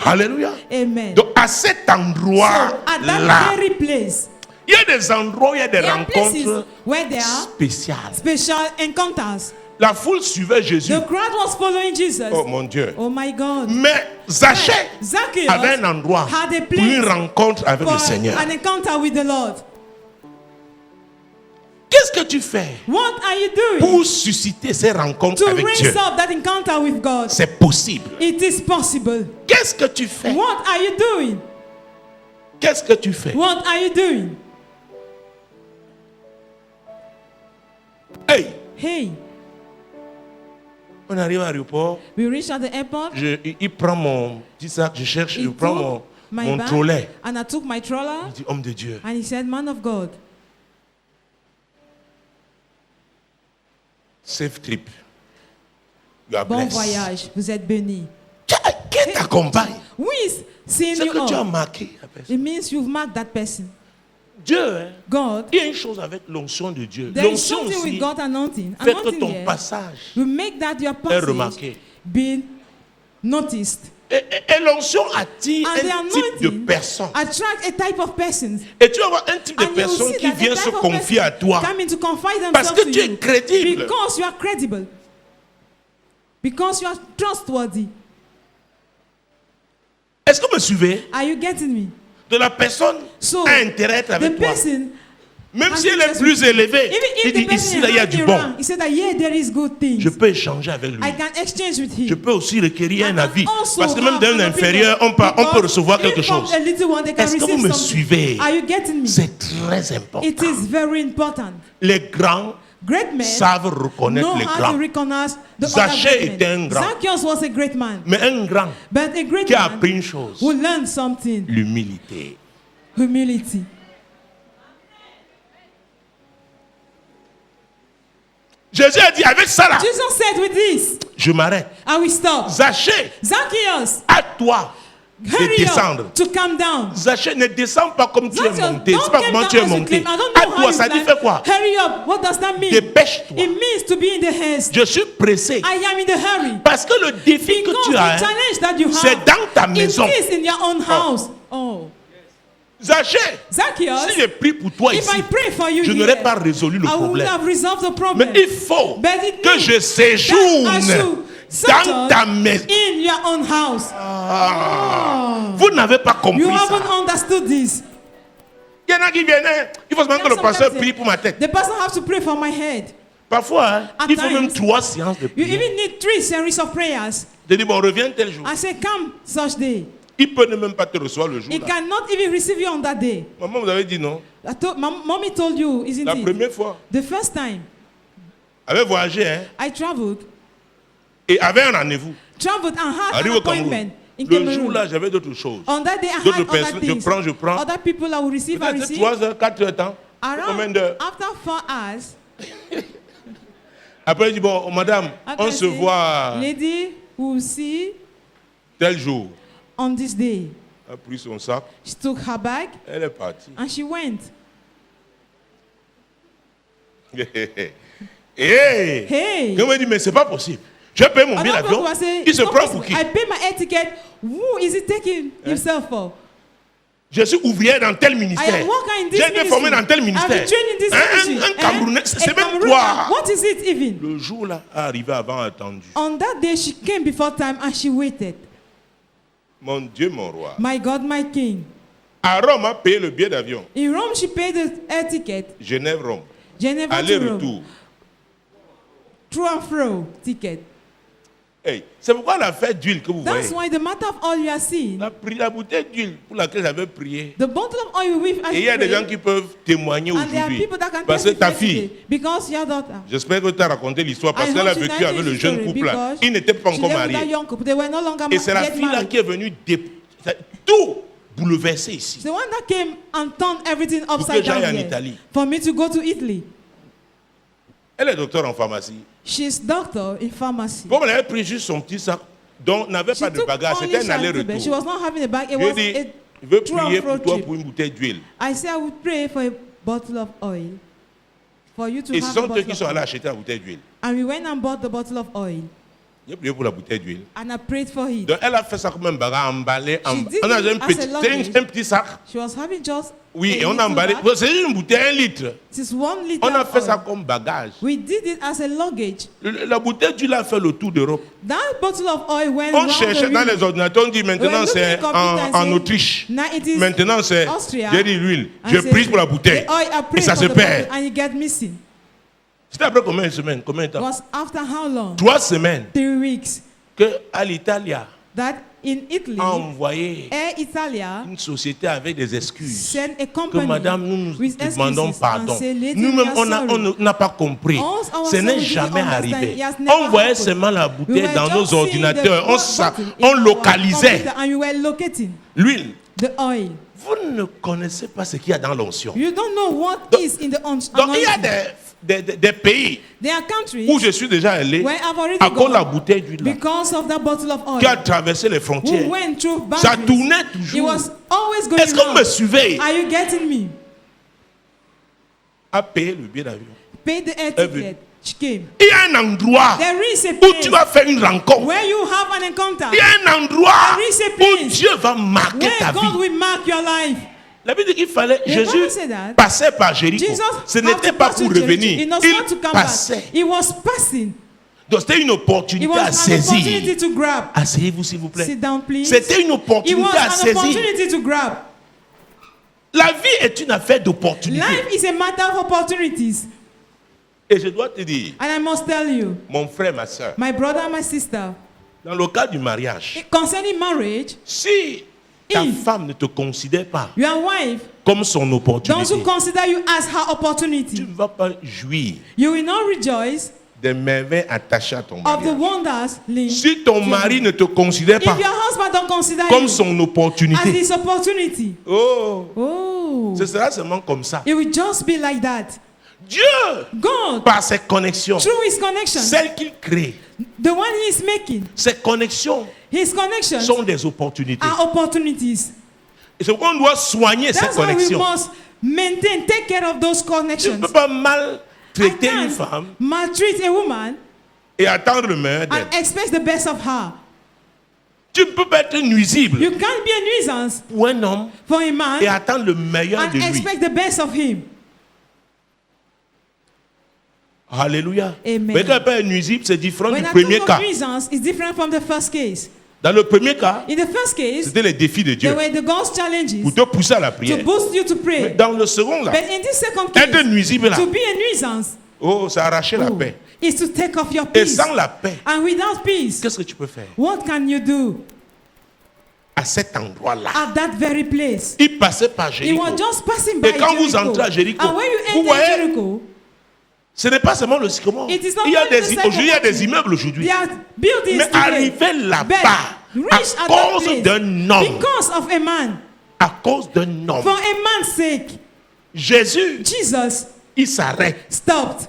Alléluia. Amen. Donc à cet So, endroit at that là, very place, il y a des endroits où il y a des there are places rencontres where there are spéciales. special encounters. La foule suivait Jésus. The crowd was following Jesus. Oh mon Dieu. Oh my God. Mais Zachée Zacchaeus avait un endroit had a pour une place rencontre avec for le Seigneur. an encounter with the Lord. Qu'est-ce que tu fais What are you doing pour susciter ces rencontres to avec Dieu? raise up that encounter with God? C'est possible. It is possible. Qu'est-ce que tu fais? What are you doing? Qu'est-ce que tu fais? What are you doing? Hey, Hey, on arrive à l'aéroport. we reached at the airport. Il prend mon petit sac, je cherche, je He prends took my mon bag, trolley. and I took my troller, Il dit, homme de Dieu, and he said, "Man of God, safe trip. You are bon blessed. voyage, vous êtes béni." Qui t'accompagne? Who is seeing C'est you que tu as all? marqué la personne. It means you've marked that person. Dieu, hein, God, il y a une chose avec l'onction de Dieu. there is L'onction something aussi with God anointing. fait que Anointing ton here passage will make that your est passage remarqué. be noticed. Et l'onction attire And the un type de anointing personne. attract a type of persons. Et tu vas avoir un type de And you will personne see qui that vient the se type of confier à person toi. come in to confide Parce themselves que to tu es you. crédible. Because you are credible. Because you are trustworthy. Est-ce que vous me suivez? Are you getting me? De la personne So, a intérêt à être the avec toi. person, Même has si elle est interest plus élevée, even il if dit the person ici, là, il y a is du high bon. around, he said that yeah, there is good things. Je peux échanger avec lui. I can exchange with him. Je peux aussi requérir un I can avis. also Parce que même have d'un an inférieur, opinion. on peut Because recevoir quelque if from chose. a little one, they can Est-ce que vous receive me something. suivez? Are you getting me? C'est très important. It is very important. Les grands Great men savent reconnaître know les how to grands. recognize the Zachée other great était un men. grand. Zacchaeus was a great man, Mais un grand but a great qui a man appris une chose, who learned something: l'humilité. humility. Jésus a dit, avec ça là, Jesus said, "With this, je m'arrête. I will stop." Zachée, Zacchaeus, à toi de hurry descendre. up to come down. Zachée, ne descends pas comme tu es Zacchaeus, monté. C'est don't pas come comment down tu es as you monté. claim. I don't À know toi, how you ça dit climb. fait quoi? Hurry up. What does that mean? Dépêche-toi. It means to be in the haste. Je suis pressé. I am in the hurry. Parce que le défi que Because tu the as, challenge that you c'est have, dans ta maison. it is in your own house. Oh, Zachée, Zacchaeus, si je prie pour toi if ici, I pray for you je here, n'aurais pas résolu le I would problème. have resolved the problem. Mais il faut But it que means je séjourne that I should dans settle ta maison. in your own house. Vous n'avez pas compris You ça. haven't understood this. Il y en a qui viennent, hein, il faut seulement que le pasteur prie pour ma tête. The person has to pray for my head. Parfois, hein, At il faut même times, 3 séances de You prière. even need 3 series of prayers. Je dis, bon, reviens tel jour. I say, come such day. Il peut ne même pas te recevoir le jour. He Là. cannot even receive you on that day. Maman, vous avez dit non. Mommy told you, isn't La it? première fois, The first time avait voyagé hein, I traveled et avait un rendez-vous. and had Arrive an au Cameroun. appointment in Le Cameroon. jour là, j'avais d'autres choses. On that day, I D'autres had other personnes, things. je prends. Other people I will receive, I Peut-être receive. 3 heures, 4 heures de temps. Combien Around, d'heures? after 4 hours, Après, il dit, bon, madame, I on can se say, voit lady, we will see tel jour. on this day. Elle a pris son sac, She took her bag elle est partie. and she went. Hey. Comme elle dit, mais c'est pas possible. Je paye mon billet Another d'avion. person say, Il se "It's not prend possible. pour qui? I pay my air ticket. Who is he taking himself for? Je suis ouvrière dans tel I ministère. am working in this J'ai été ministry. formé dans tel I've ministère. been trained in this ministry. Un Camerounais, c'est A même Cameroonian. toi. What is it even? Le jour là, arrivé avant attendu. On that day, she came before time and she waited. Mon Dieu, mon roi. My God, my King. À Rome, a payé le billet d'avion. In Rome, she paid the air ticket. Genève-Rome. Geneva to Rome. Aller-retour. Through and fro ticket. Hey, c'est pourquoi l'affaire d'huile que vous That's voyez. why the matter of oil you are seeing, La bouteille d'huile pour laquelle j'avais prié. the bottle of oil with Et il y a des gens qui peuvent témoigner and there are aujourd'hui. people that can Parce que ta testify fille, today because your daughter. j'espère que tu as raconté l'histoire parce I qu'elle a hope she vécu avec narrated le the jeune story couple là. because Ils n'étaient pas she encore lived with that mariés. young couple. They were no longer Et c'est la yet fille là married. qui est venue tout bouleverser ici. The one that came and turned everything que upside j'aille down en here. Italie. For me to go to Italy. Elle est docteur en pharmacie. She's doctor in pharmacy. Comme elle avait pris juste son petit sac, donc n'avait She pas de took bagage, only c'était un Shanti bag. She aller-retour. was not having a bag. It Je was dis, a je veux through and prier fro pour toi trip. pour une bouteille d'huile. I said I would pray for a bottle of oil. For you to Et ce have a sont eux bottle qui of sont allés oil. acheter la bouteille d'huile. And we went and bought the bottle of oil. J'ai prié pour la bouteille d'huile. And I prayed for it. Donc elle a fait ça comme un bagage emballé. She did On a it un as a petit, luggage. c'est un petit sac. She was having just Oui, a et on a little emballé. bag. C'est une bouteille, 1 litre. It is 1 liter On a of fait ça oil. comme bagage. We did it as a luggage. La bouteille d'huile a fait le tour d'Europe. That bottle of oil went On round cherchait the dans room. les ordinateurs, on dit maintenant We're c'est looking at computers en and Autriche. Now it is Maintenant c'est, Austria. j'ai dit l'huile. And Je say, prie pour la bouteille. the oil, I Et prayed ça for se the perd. bottle and you get missing. C'était après combien de semaines? Combien de temps? Was after how long? 3 semaines 3 weeks. que Alitalia That in Italy, a envoyé Air Italia une société avec des excuses. sent a Que company madame, nous nous with demandons excuses pardon. and say, "Lady, Nous-mêmes, we are sorry." on n'a pas compris. All our Ce n'est souls jamais didn't understand. arrivé. It has never On voyait happened. seulement la We bouteille were dans just nos seeing ordinateurs. the On bottle in our localisait computer and you were locating l'huile. the oil. Vous ne connaissez pas ce qu'il y a dans l'onction. You don't know what Donc- is in the Donc il y a anointing. des pays There are countries où je suis déjà allé where I've already à cause de la gone bouteille d'huile là, because of that bottle of qui a oil. traversé les Who frontières. went through Ça boundaries. tournait It toujours. was always going Est-ce que vous me round. suivez? Are you getting me? À payer le billet d'avion. Pay the air Every- ticket. She came. Il y a un endroit There is a où place tu vas faire une rencontre. where you have an encounter. Il y a un endroit There is a où place Dieu va marquer ta where God vie. will mark your life. La Bible dit qu'il fallait, The Jésus Bible said that passait par Jéricho. Jesus Ce had n'était to pas pass pour through Jericho. revenir. He was not to Il come passait. back. He was passing. Donc c'était une It opportunité was à an saisir. opportunity to grab. Asseyez-vous s'il vous plaît. Sit down, please. C'était une It opportunité was à an saisir. opportunity to grab. La vie est une affaire d'opportunité. Life is a matter of opportunities. Et je dois te dire, And I must tell you, mon frère, ma soeur, my brother and my sister, dans le cas du mariage, concerning marriage, si ta If femme ne te considère pas your wife comme son don't opportunité, consider you as her tu opportunity, ne vas pas jouir you will not rejoice des merveilles attachées à ton of the mariage. wonders linked Si ton to mari you. ne te considère pas If your husband don't consider comme you son as opportunité, his opportunity, oh, ce sera seulement comme ça. it will just be like that. Dieu, God, par ses connexions, through his connection, celles qu'il crée, the one he is making, ces connexions his connections sont des opportunités. are opportunities. Et c'est pourquoi on doit soigner ces That's why we connexions. must maintain, take care of those Tu ne connections. peux pas I maltraiter une can't femme maltreat a woman et attendre le meilleur d'elle. and expect the best of her. Tu ne peux pas être nuisible You can't be a nuisance pour un homme for a man et attendre le meilleur and de lui. expect the best of him. Alléluia. Amen. Mais quand elle peut être nuisible, c'est différent When du I premier talk cas. of nuisance, it's different from the first case. Dans le premier cas, In the first case, c'était les défis de Dieu there were the God's challenges pour te pousser à la to prière. boost you to Mais pray. dans le second là, But in this second être case, nuisible là, to be a nuisance oh, ça a arraché la paix. is to take off your Et peace. sans la paix, And without peace, qu'est-ce que tu peux faire what can you do à cet endroit-là? at that very place? Il passait par He Jéricho. was just passing by Et quand vous Jericho. entrez à Jéricho, And when you vous enter voyez, Jericho, ce n'est pas seulement le sycomore. It is not Il y a only the des, sycamore aujourd'hui, il y a des tree. immeubles aujourd'hui. there are buildings Mais today. arriver là-bas, But à reach at that cause place d'un homme, because of a man, à cause d'un homme, for a man's sake, Jésus, Jesus il s'arrête. stopped.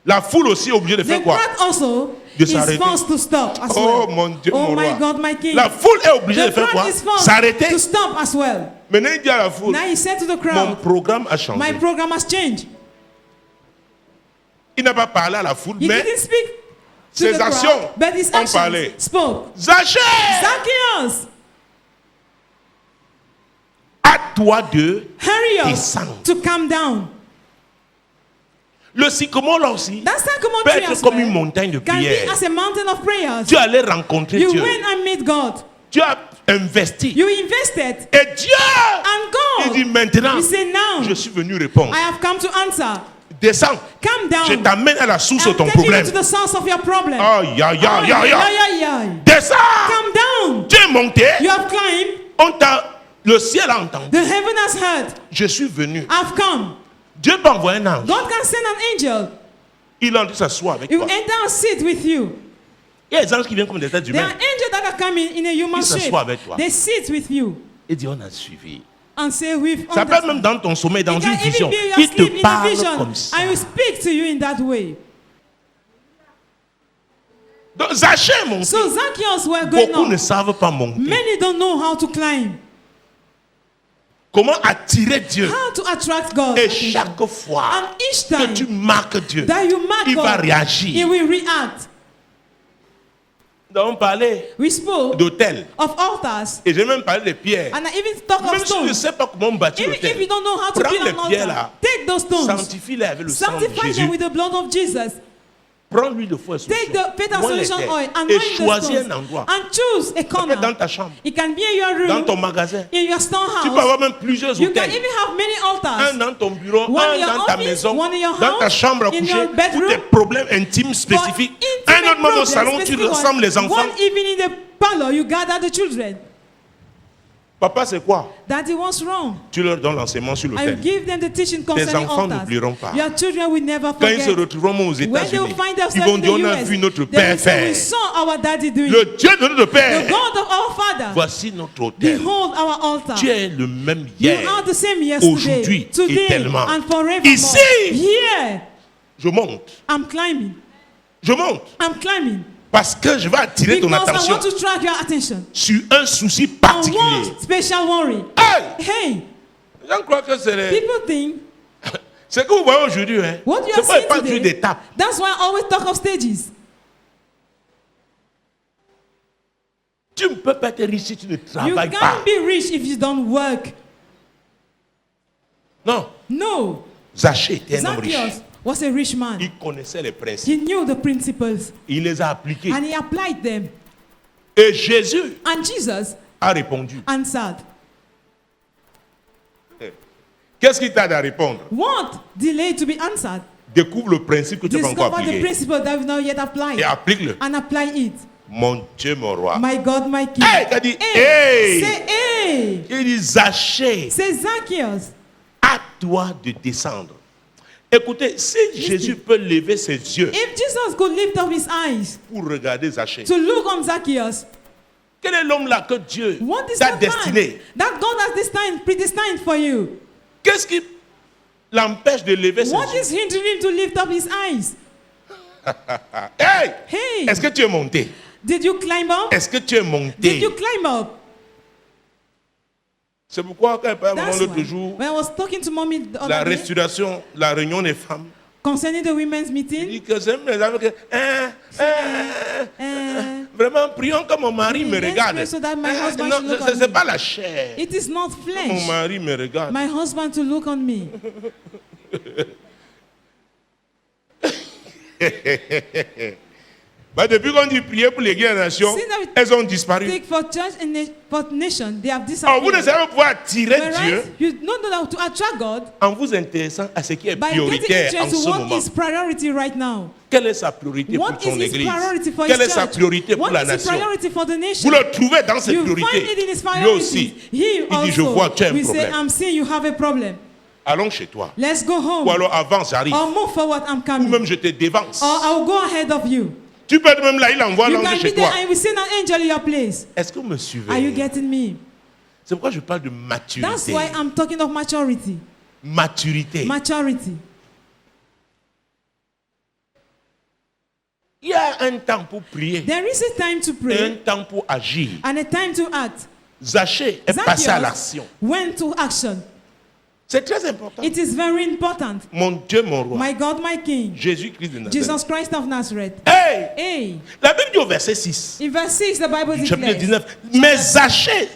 La foule aussi est obligée de The faire quoi? crowd also De is s'arrêter. forced to stop as Oh well. mon Dieu, Oh mon my roi. God, my King. La foule est obligée The de faire crowd quoi? is forced S'arrêter. to stop as well. Maintenant, il dit à la foule, Now he said to the mon crowd, programme a changé. my program has changed. Il n'a pas parlé à la foule, He mais didn't speak to ses the actions crowd, but his ont parlé. actions spoke. Zachée, Zacchaeus, à toi de hurry up descendre. to calm down. Le sycomore là aussi That sycamore peut tree être as comme well une montagne de can be prière. as a mountain of prayers. Tu allais rencontrer You Dieu. went and meet God. Tu as investi. You invested. Et Dieu, And il dit God, maintenant, you say now, je suis venu répondre. I have come to answer. descends. Come down. Je t'amène à la source de I'm ton taking you problème. to the source of your problem. Aïe, aïe, aïe, aïe, aïe. Aïe. Descends. Come down. Tu es monté. You have climbed. Le ciel a entendu. The heaven has heard. Je suis venu. I've come. Dieu peut envoyer un ange. God can send an angel. Il entre s'asseoir avec He toi. will enter and sit with you. Il y a des anges qui viennent comme des êtres There are humains. angels that are coming in a human Ils shape. s'assoient avec toi. They sit with you Il dit on a suivi. and say we've Ça peut être understood. même dans ton sommeil, dans It une can vision. even be your Il sleep te in a parle vision. comme ça. I will speak to you in that way. Donc Zachée monte. So Zacchaeus were going Beaucoup ne up. savent pas monter. Many don't know how to climb, Comment attirer Dieu. how to attract God. Et chaque fois And each que time tu marques Dieu, that you mark il va God, réagir. He will react. Donc on parlait We spoke d'hôtel. of altars, Et j'ai même parlé de pierres. and I even talk Même of si je ne stones. sais pas comment bâtir Even if you l'hôtel, don't know how to prends build les an pierres altar, là, take those stones, sanctifie-les avec le sang de sanctify them Jésus. with the blood of Jesus. Prends l'huile de feu et Take the faith and solution oil, et anoint the choisis stones, un endroit. and choose a Ça peut être corner. dans ta chambre, It can be in your dans room, ton magasin. in your Tu peux storehouse. avoir même plusieurs You can hôtels. even have many Un altars. dans ton bureau, One un in your dans ta office, maison, one in your dans ta house, chambre à in coucher, your bedroom. pour tes problèmes intimes spécifiques. For Un intimate autre moment au problems, salon, tu specific rassembles les one. enfants. One evening in the parlor, you gather the children. Papa, c'est quoi? Daddy, what's wrong? Tu leur donnes l'enseignement sur I will l'autel. give them the teaching concerning enfants altars. n'oublieront pas. Your children will never Quand ils se forget. retrouveront aux When they will États-Unis, find ils themselves vont in dire the on a US, vu notre they Père will say, we faire. saw our daddy doing. Le Dieu de notre The Père. God of our Father. Voici notre autel. Behold our altar. Tu es le même You hier. are the same aujourd'hui yesterday, today, éternellement. and forevermore. Ici. Here, Je monte. I'm climbing. Je monte. I'm climbing. Parce que je vais attirer ton Because I attention want to track your attention sur un souci on particulier. one special worry. Hey! Hey, Je crois que c'est people think ce que vous voyez aujourd'hui. Hein? what you C'est are pas seeing pas vu today. d'étapes. That's why I always talk of stages. Tu ne peux pas être riche si tu ne You travailles pas. can't be rich if you don't work. Non. No. Zachée était un homme riche. Zacchaeus was a rich man. Il connaissait les principes. He knew the principles Il les a appliqués. and he applied them. Et Jésus And Jesus a répondu. answered. Qu'est-ce qui t'aide à répondre? What delayed to be answered? Découvre le principe que tu n'as pas encore Discover the appliqué. principle that we've not yet applied Et applique-le. and apply it. Mon Dieu, mon roi. My God, my King. Hey, t'as dit, Hey. hey. Say hey. Il dit, Zachée, Say Zacchaeus. à toi de descendre. Écoutez, si Jésus peut lever ses yeux If Jesus could lift up his eyes pour regarder Zachée, to look on Zacchaeus, quel est l'homme là que Dieu what is t'a that destiné? man that God has predestined for you? Qu'est-ce qui l'empêche de lever ses What yeux? is hindering him to lift up his eyes? Hey! Hey, Est-ce que tu es monté? did you climb up? Est-ce que tu es Did monté? you climb up? C'est pourquoi quand elle parlait That's l'autre why. jour, When I was talking to mommy the la other day restauration, la réunion des femmes, concerning the women's il meeting, dit que c'est mes amis que vraiment prions que mon mari me let's regarde. pray so that my husband Non, should look c'est on me. pas la chair. It is not Mon flesh. mari me regarde. My husband to look on me. Bah, depuis qu'on dit prier pour les nations, Since that we elles ont disparu. Take for church and for nation, they have Alors, vous ne disappeared. savez pas pouvoir attirer Dieu Whereas you don't know how to attract God en vous intéressant à ce qui est by getting prioritaire en interested ce in what moment. is priority right now. Quelle est sa priorité pour What son is his église? priority for Quelle his est sa church? priorité pour What la is his nation? priority for the Vous nation? le trouvez dans ses You priorités. find it in his Lui priorities. aussi. He Il dit, je vois, tu as un we say, problème. I'm seeing you have a problem. Allons chez toi. Let's go home. Ou alors avance, j'arrive. Or move forward, I'm Ou coming. même je te dévance. Or I'll go ahead of you. Tu peux être même là, il envoie You l'ange can be chez there toi. and we send an angel in your place. Est-ce que vous me suivez? Are you getting me? C'est pourquoi je parle de That's maturité. why I'm talking of maturity. Maturité. Maturity. Il y a un temps pour prier. There is a time to Et un pray temps pour agir. and a time to act. Zachée est passé à Zacchaeus l'action. went to action. C'est très important. It is very important. Mon Dieu, mon roi. My God, my King. Jésus-Christ de Nazareth. Jesus Christ of Nazareth. Hey! Hey, La Bible dit au verset 6, in verse 6, the Bible chapitre declares, 19, mais Zachée,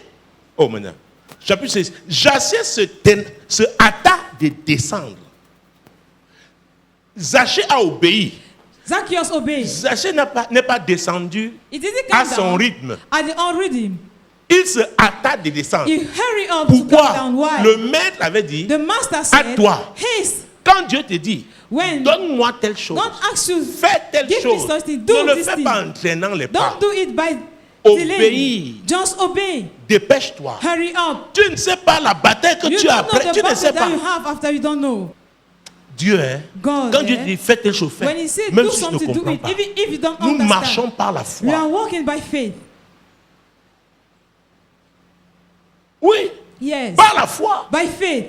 oh maintenant, chapitre 6, Zachée se hâta de descendre. Zachée a obéi. Zacchaeus obeyed. Zachée n'est pas descendu He didn't à come son down rythme. at the own rhythm. Il se hâta de descendre. He hurried up to come Pourquoi? down. Why? Le maître avait dit, The master said, toi. haste. quand Dieu te dit, When donne-moi telle chose, God asks you, fais telle give me chose, such thing, do ne le this fais thing. pas en traînant les pas. Don't do it by Obéis. delaying. Just obey. Dépêche-toi. Hurry up. Tu ne sais pas la bataille que You tu as don't know après, the tu ne sais battle that pas. you have after you don't know. Dieu, hein, God, quand Dieu eh, dit fais telle chose, fais. When he says Même do si je ne something, do comprends it. pas. Even if you don't Nous understand. marchons par la We are foi. walking by faith. Oui, Yes. par la foi. By faith.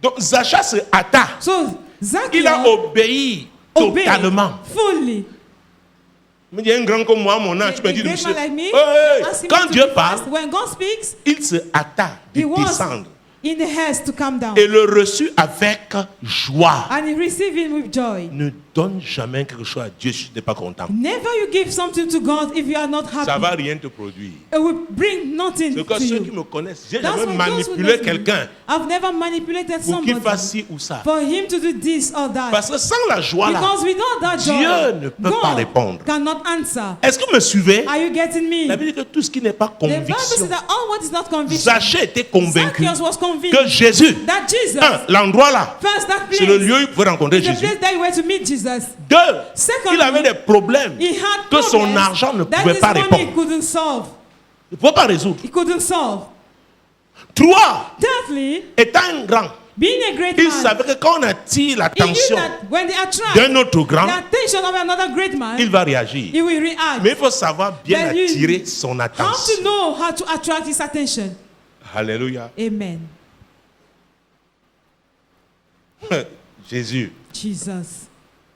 Donc Zacha se hâta. So Il a Zacchaeus obéi obeyed totalement. fully. Il y a un grand comme moi, mon âge, tu me A dis, great monsieur, man like me, hey, hey, ask him quand to Dieu be parle, fast. When God speaks, il se hâta de he was descendre in the haste to come down. et le reçut avec joie. And he received him with joy. Ne donne jamais quelque chose à Dieu si tu n'es pas content. Never you give something to God if you are not happy. Ça ne va rien te produire. It will bring nothing C'est que to ceux qui you. me connaissent, j'ai That's jamais why those who manipulé know me, quelqu'un I've never manipulated pour qu'il fasse somebody ci ou ça. for him to do this or that. Parce que sans la joie là, Because without that joy, Dieu ne peut pas God répondre. cannot answer. Est-ce que vous me suivez? Are you getting me? La Bible dit que tout ce qui n'est pas The Bible conviction. says that all what is not conviction. Zaché était convaincu Zacchaeus was convinced que Jésus, that Jesus, l'endroit là, first that c'est le place, lieu où il pouvait rencontrer the Jésus. place that he went to meet Jesus. Deux, Secondly, il avait des problèmes He had que son problems argent ne that pouvait his pas money répondre. couldn't solve. Il ne pouvait pas résoudre. He couldn't solve. Trois, Thirdly, étant un grand, being a great il man, savait que quand on attire he knew l'attention that when they attract d'un autre grand, the attention of another great man, il va réagir. he will react. Mais il faut savoir bien But you- attirer son How to attention. know how to attract his attention. Alléluia. Amen. Jésus, Jesus.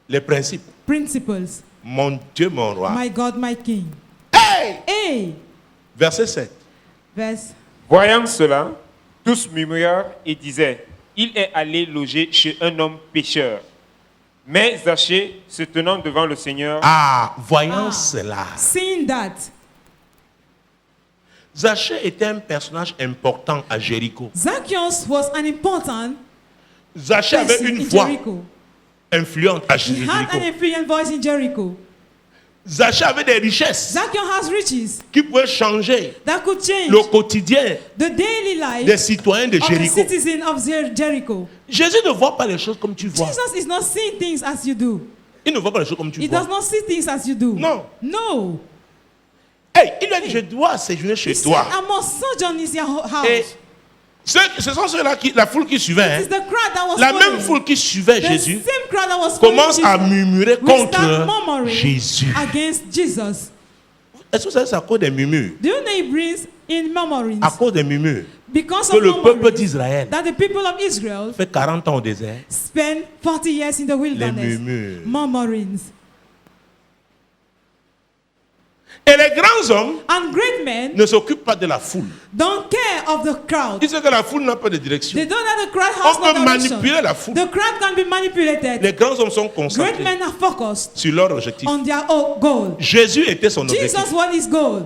les principes. Principles. Mon Dieu, mon roi. My God, my King. Hey! Hey! Verset 7. Verse. Voyant cela, tous murmurèrent et disaient, il est allé loger chez un homme pécheur. Mais Zachée, se tenant devant le Seigneur, Voyant cela. Seeing that, Zaché était un personnage important à Jéricho. Zacchaeus was an important Zaché avait person une in voix Jericho. influente à He had an Jéricho. influent voice in Jericho. Zaché avait des richesses Zacchaeus has riches qui pouvaient changer that could change le quotidien the daily life des citoyens de of the Jéricho. citizen of Jericho. Jésus ne voit pas les choses comme tu vois. Jesus is not seeing things as you do. Il ne voit pas les choses comme tu He vois. does not see things as you do. Non. No. Hey, il lui a dit, je dois séjourner He chez said, toi. I must sojourn in your Et house. ce sont ceux-là, la foule qui suivait. It is the crowd that was La following. même foule qui suivait The Jésus same crowd that was following commence à Jesus murmurer will start contre murmuring Jésus. against Jesus. Est-ce que vous savez, c'est à cause des murmures? Do you know it brings in murmurings? À cause des murmures. Because Que of le peuple murmurings d'Israël that the people of Israel fait 40 ans au désert. spend 40 years in the wilderness. murmures. Murmurings. Et les grands hommes And great men ne s'occupent pas de la foule. don't care of the crowd. Ils disent que la foule n'a pas de direction. They don't know the crowd has On no peut direction. manipuler la foule. The crowd can be manipulated. Les grands hommes sont Great concentrés men are focused sur leur objectif. on their own goal. Jésus était son objectif. Jesus was his goal.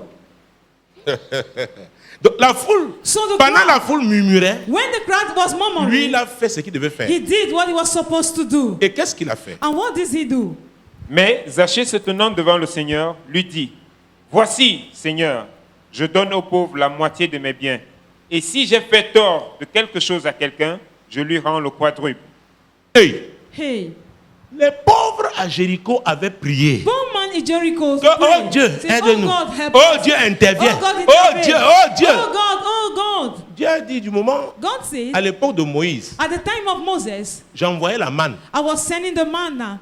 Donc la foule, So the pendant crowd, la foule murmurait, when the crowd was lui murmuring, il a fait ce qu'il devait faire. he did what he was supposed to do. Et qu'est-ce qu'il a fait? And what did he do? mais Zachée, se tenant devant le Seigneur, lui dit, voici, Seigneur, je donne aux pauvres la moitié de mes biens. Et si j'ai fait tort de quelque chose à quelqu'un, je lui rends le quadruple. Hey, Hey, les pauvres à Jéricho avaient prié. poor man in Jericho. Que, oh Dieu, Say, aide-nous. oh God, help Oh us. Dieu, interviens. Oh God, Oh intervene. Dieu, oh Dieu. Oh God, oh God. Dieu a dit du moment, God said, à l'époque de Moïse, at the time of Moses, j'envoyais la manne. I was sending the manna.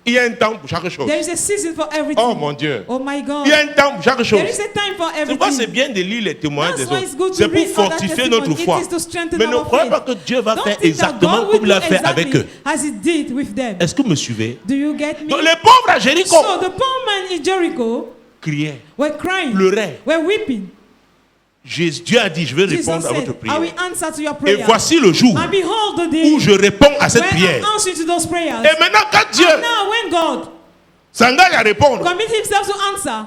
Il y a un temps pour chaque chose. There is a season for everything. Oh mon Dieu. Oh my God. Il y a un temps pour chaque chose. There is a time for C'est pourquoi c'est everything. bien de lire les témoignages That's des why it's autres. good to C'est pour read other fortifier notre testimonies. foi. It is to strengthen Mais ne our croyez pas faith. que Dieu va Don't faire think that exactement God comme will il a do fait avec exactly eux. as he did with them. Est-ce que vous me suivez? Do you get me? Donc les pauvres à Jéricho So the poor man in Jericho criaient, were crying, pleuraient. were weeping. Dieu a dit, je vais Jesus répondre à votre said, I prière. will answer to your Et prayer. voici le jour And behold the day où je réponds à cette when prière. I answer to those prayers. Et maintenant, quand Dieu And now when God s'engage à répondre, commit himself to answer,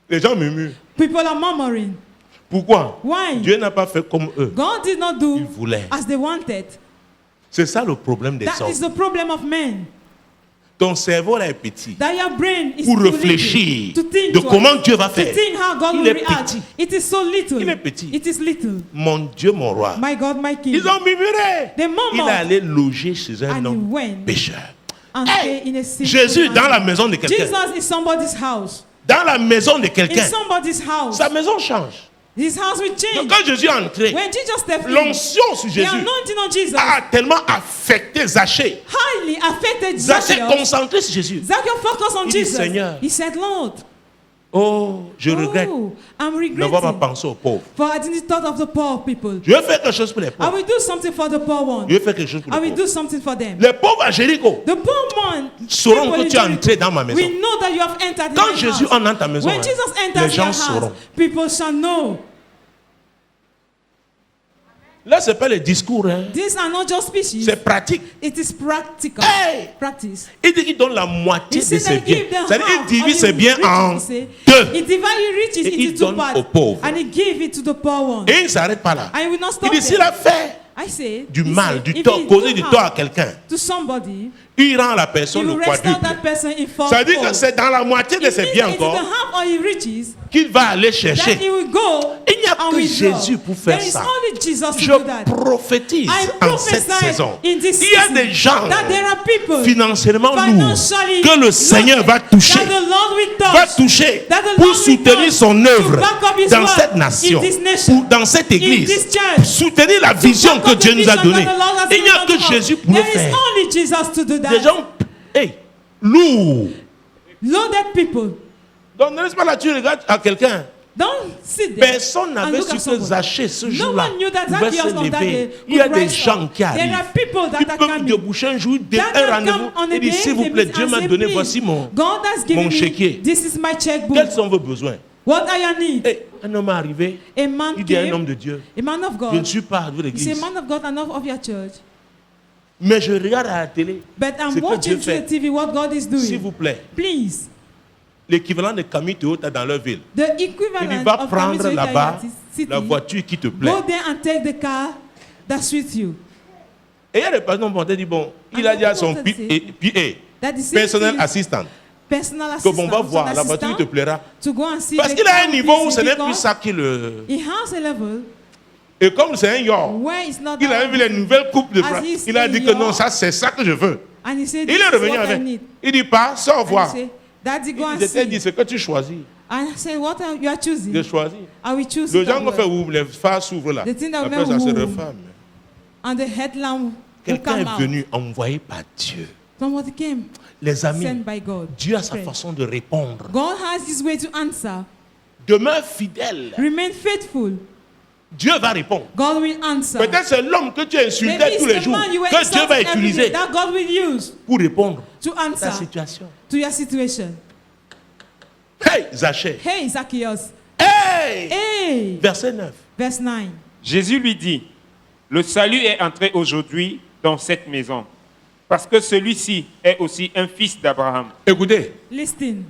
les gens murmurent. people are murmuring. Pourquoi? Why? Dieu n'a pas fait comme eux. God did not Il do voulait. as they wanted. C'est ça le problème des That is hommes. the problem of men. ton cerveau là est petit. that your brain is Pour too réfléchir little to think de twice, comment Dieu va to faire. think how God Il will est react. petit. It is so little. Il est petit. It is little. Mon Dieu, mon roi. My God, my King. Ils ont murmuré. They murmured. Il est allé loger chez un And he homme went pécheur. and Hey, stay in a sinful Jésus dans la manner. maison de quelqu'un. Jesus is somebody's house. Dans la maison de In quelqu'un. somebody's house. Sa maison change. His house will Donc change. quand Jésus est entré, When Jesus stepped in, l'onction sur the Jésus anointing on Jesus a tellement affecté Zachée. highly affected Zachée Zacchaeus. concentré sur Jésus. Zacchaeus focused on Il dit, Jesus. Seigneur, He said, Lord, Oh, je regrette I'm d'avoir pas regretting. pensé aux pauvres. For I didn't thought of the poor people. Je vais faire quelque chose pour les I pauvres. will do something for the poor ones. Je vais faire quelque chose pour I les will pauvres. do something for them. Les pauvres à Jéricho The poor man sauront people que in tu es Jericho, entré dans ma maison. we know that you have entered Quand in my Jésus house. entre dans ta maison, When hein, Jesus les enters gens your house, sauront. people shall know. Là, ce n'est pas les discours. Hein. These are not just speeches. C'est pratique. It is practical. Hey! Practice. Il dit qu'il donne la moitié He de said ses that biens. give the C'est-à-dire half qu'il divise of ses his biens riches, en he said. deux. He divide his riches Et il into two donne parts. aux pauvres. And he give it to the poor ones. Et il ne s'arrête pas là. And he will not Il stop dit s'il there. a fait I say, du he mal, said, du if tort, he causer do du harm tort à quelqu'un, to somebody, il rend la he personne will le restore that quadruple. person in four Ça veut dire que fold. c'est dans la moitié de It ses means biens that it is the encore half of his riches qu'il va aller that chercher. he will go Il n'y a and que withdraw. Jésus pour faire There is ça. only Jesus to Je do that. prophétise I en cette prophesy saison. in this Il y a season des gens that there are people financièrement lourds financially que le Seigneur va toucher. that the Lord will touch, Va toucher that the pour Lord will soutenir touch son œuvre to back up his dans work cette nation, in this nation, ou dans cette in église, this church, pour soutenir la vision back que up the Dieu nous a vision donnée. that the Lord has Il n'y a given que unto us. Jésus pour le There is faire. only Jesus to do that. Des gens, hey, lourds. Loaded people. Donc ne laisse pas là, tu regardes à quelqu'un. Don't sit there. Personne and n'avait look su at que someone. Zachée ce No jour-là one knew that pouvait Zacchaeus se on that day lever. could Il y a des rise gens up. qui There arrivent. are people that Ils are peuvent coming. te boucher un jour, That un can rendez-vous. come on a Il dit day, s'il vous they plaît, meet Dieu and m'a say, donné, please, voici mon God has given mon me, chéquier. this is my checkbook. Quels sont vos besoins? What are your needs? Et un homme est arrivé, A man il dit à un came, homme de Dieu, a man of je ne God. suis pas de He said, l'église, man of God, enough of your church. mais je regarde à la télé. But I'm C'est que watching Dieu through fait. the TV what God is S'il doing. vous plaît, Please. l'équivalent de Camille Toyota dans leur ville. The Il equivalent dit, va of prendre Kamisuita là-bas City, la voiture qui te plaît. go there and take the car that suits you. Et il y a des personnes qui dit, bon, il a dit à son PA, That is personnel assistant, personal que assistant, bon, va voir, son la voiture assistant, te plaira. to go and see Parce the qu'il a car un niveau où is ce n'est because plus ça qui le... He has a level Et comme c'est un yacht, where it's not il a that vu les nouvelles coupes de As bras. he's Il a dit a que non, yacht. ça c'est ça que je veux. and he said, Il this est is revenu what I avec. need. Il dit pas, sans And he voir. said, Daddy, go and Il était dit, see. ce que tu choisis. And I said, what are you are choosing? Je choisis. I will choose Le it gens as qui fait well. où les phares s'ouvrent là. The thing that Après will ça se move. referme. And the headlamp will Quelqu'un come est out. venu envoyé par Dieu. Somebody came, Les amis, sent by God. Dieu a sa Pray. façon de répondre. God has his way to answer. Demeure fidèle. Remain faithful. Dieu va répondre. God will answer. Peut-être c'est l'homme que tu Maybe insultais it's tous les the jours man you were que Dieu insulting va every day utiliser that God will use pour répondre to à ta answer situation. to your situation. Hey, Zachée. Hey, Zacchaeus. Hey! Hey. Verset 9. Verse 9. Jésus lui dit, le salut est entré aujourd'hui dans cette maison, parce que celui-ci est aussi un fils d'Abraham. Écoutez, Listen.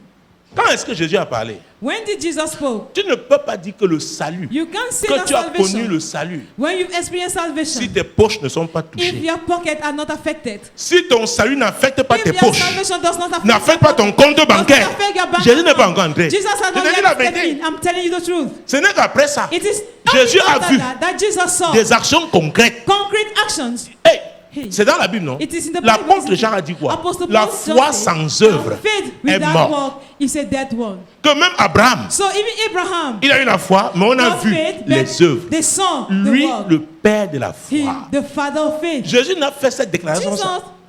quand est-ce que Jésus a parlé? When did Jesus spoke? Tu ne peux pas dire que le salut, You can't say que that tu as connu salvation le salut, when you've experienced salvation. si tes poches ne sont pas If touchées. your pockets are not affected. Si ton salut n'affecte pas If tes your poches, salvation does not affect n'affecte your pas ton pocket, compte does not bancaire, affect your bank Jésus n'est pas account. encore entré. Jesus has Je not te dis yet la stepped vérité. in. I'm telling you the truth. Ce n'est qu'après ça, It is Jésus only a after vu that Jesus saw des actions concrètes. concrete actions. Hey, Hey. c'est dans la Bible, non? It is in the Bible, L'apôtre isn't it? Jean a dit quoi? Apostle La Paul foi just said, sans œuvre faith est without morte. work is a dead one. Que même Abraham, So even Abraham, il a eu la foi, mais on a got vu faith, les but œuvres. they saw Lui, the work. le père de la He, foi. the father of faith. Jésus n'a fait cette déclaration, Jesus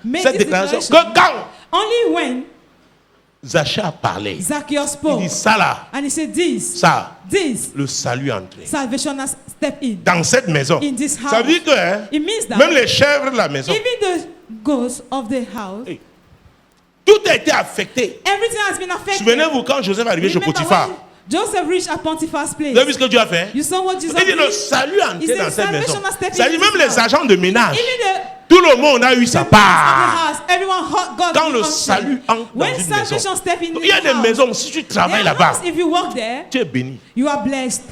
made cette this déclaration declaration que quand only when Zachée a parlé, Zacchaeus il spoke. dit ça là, And he said, this, ça, le salut est entré. salvation has stepped in. Dans cette maison. In this house. Ça veut dire que hein, It means that même les chèvres de la maison, even the ghosts of the house, hey, tout a été affecté. everything has been affected. Souvenez-vous quand Joseph est arrivé chez Remember Potiphar. when Joseph reached at Potiphar's place. Vous avez vu ce que Dieu a fait? You saw what Jesus Il dit le did? salut est He entré said dans cette maison. salvation has stepped Ça in dit this même les house. agents de ménage, Even tout le monde a eu the sa of the part. house, everyone got Quand his le own salut share. entre dans When une salvation maison, steps in il y a the des house, maisons, si tu travailles their là-bas, house, if you work there, tu es béni. you are blessed.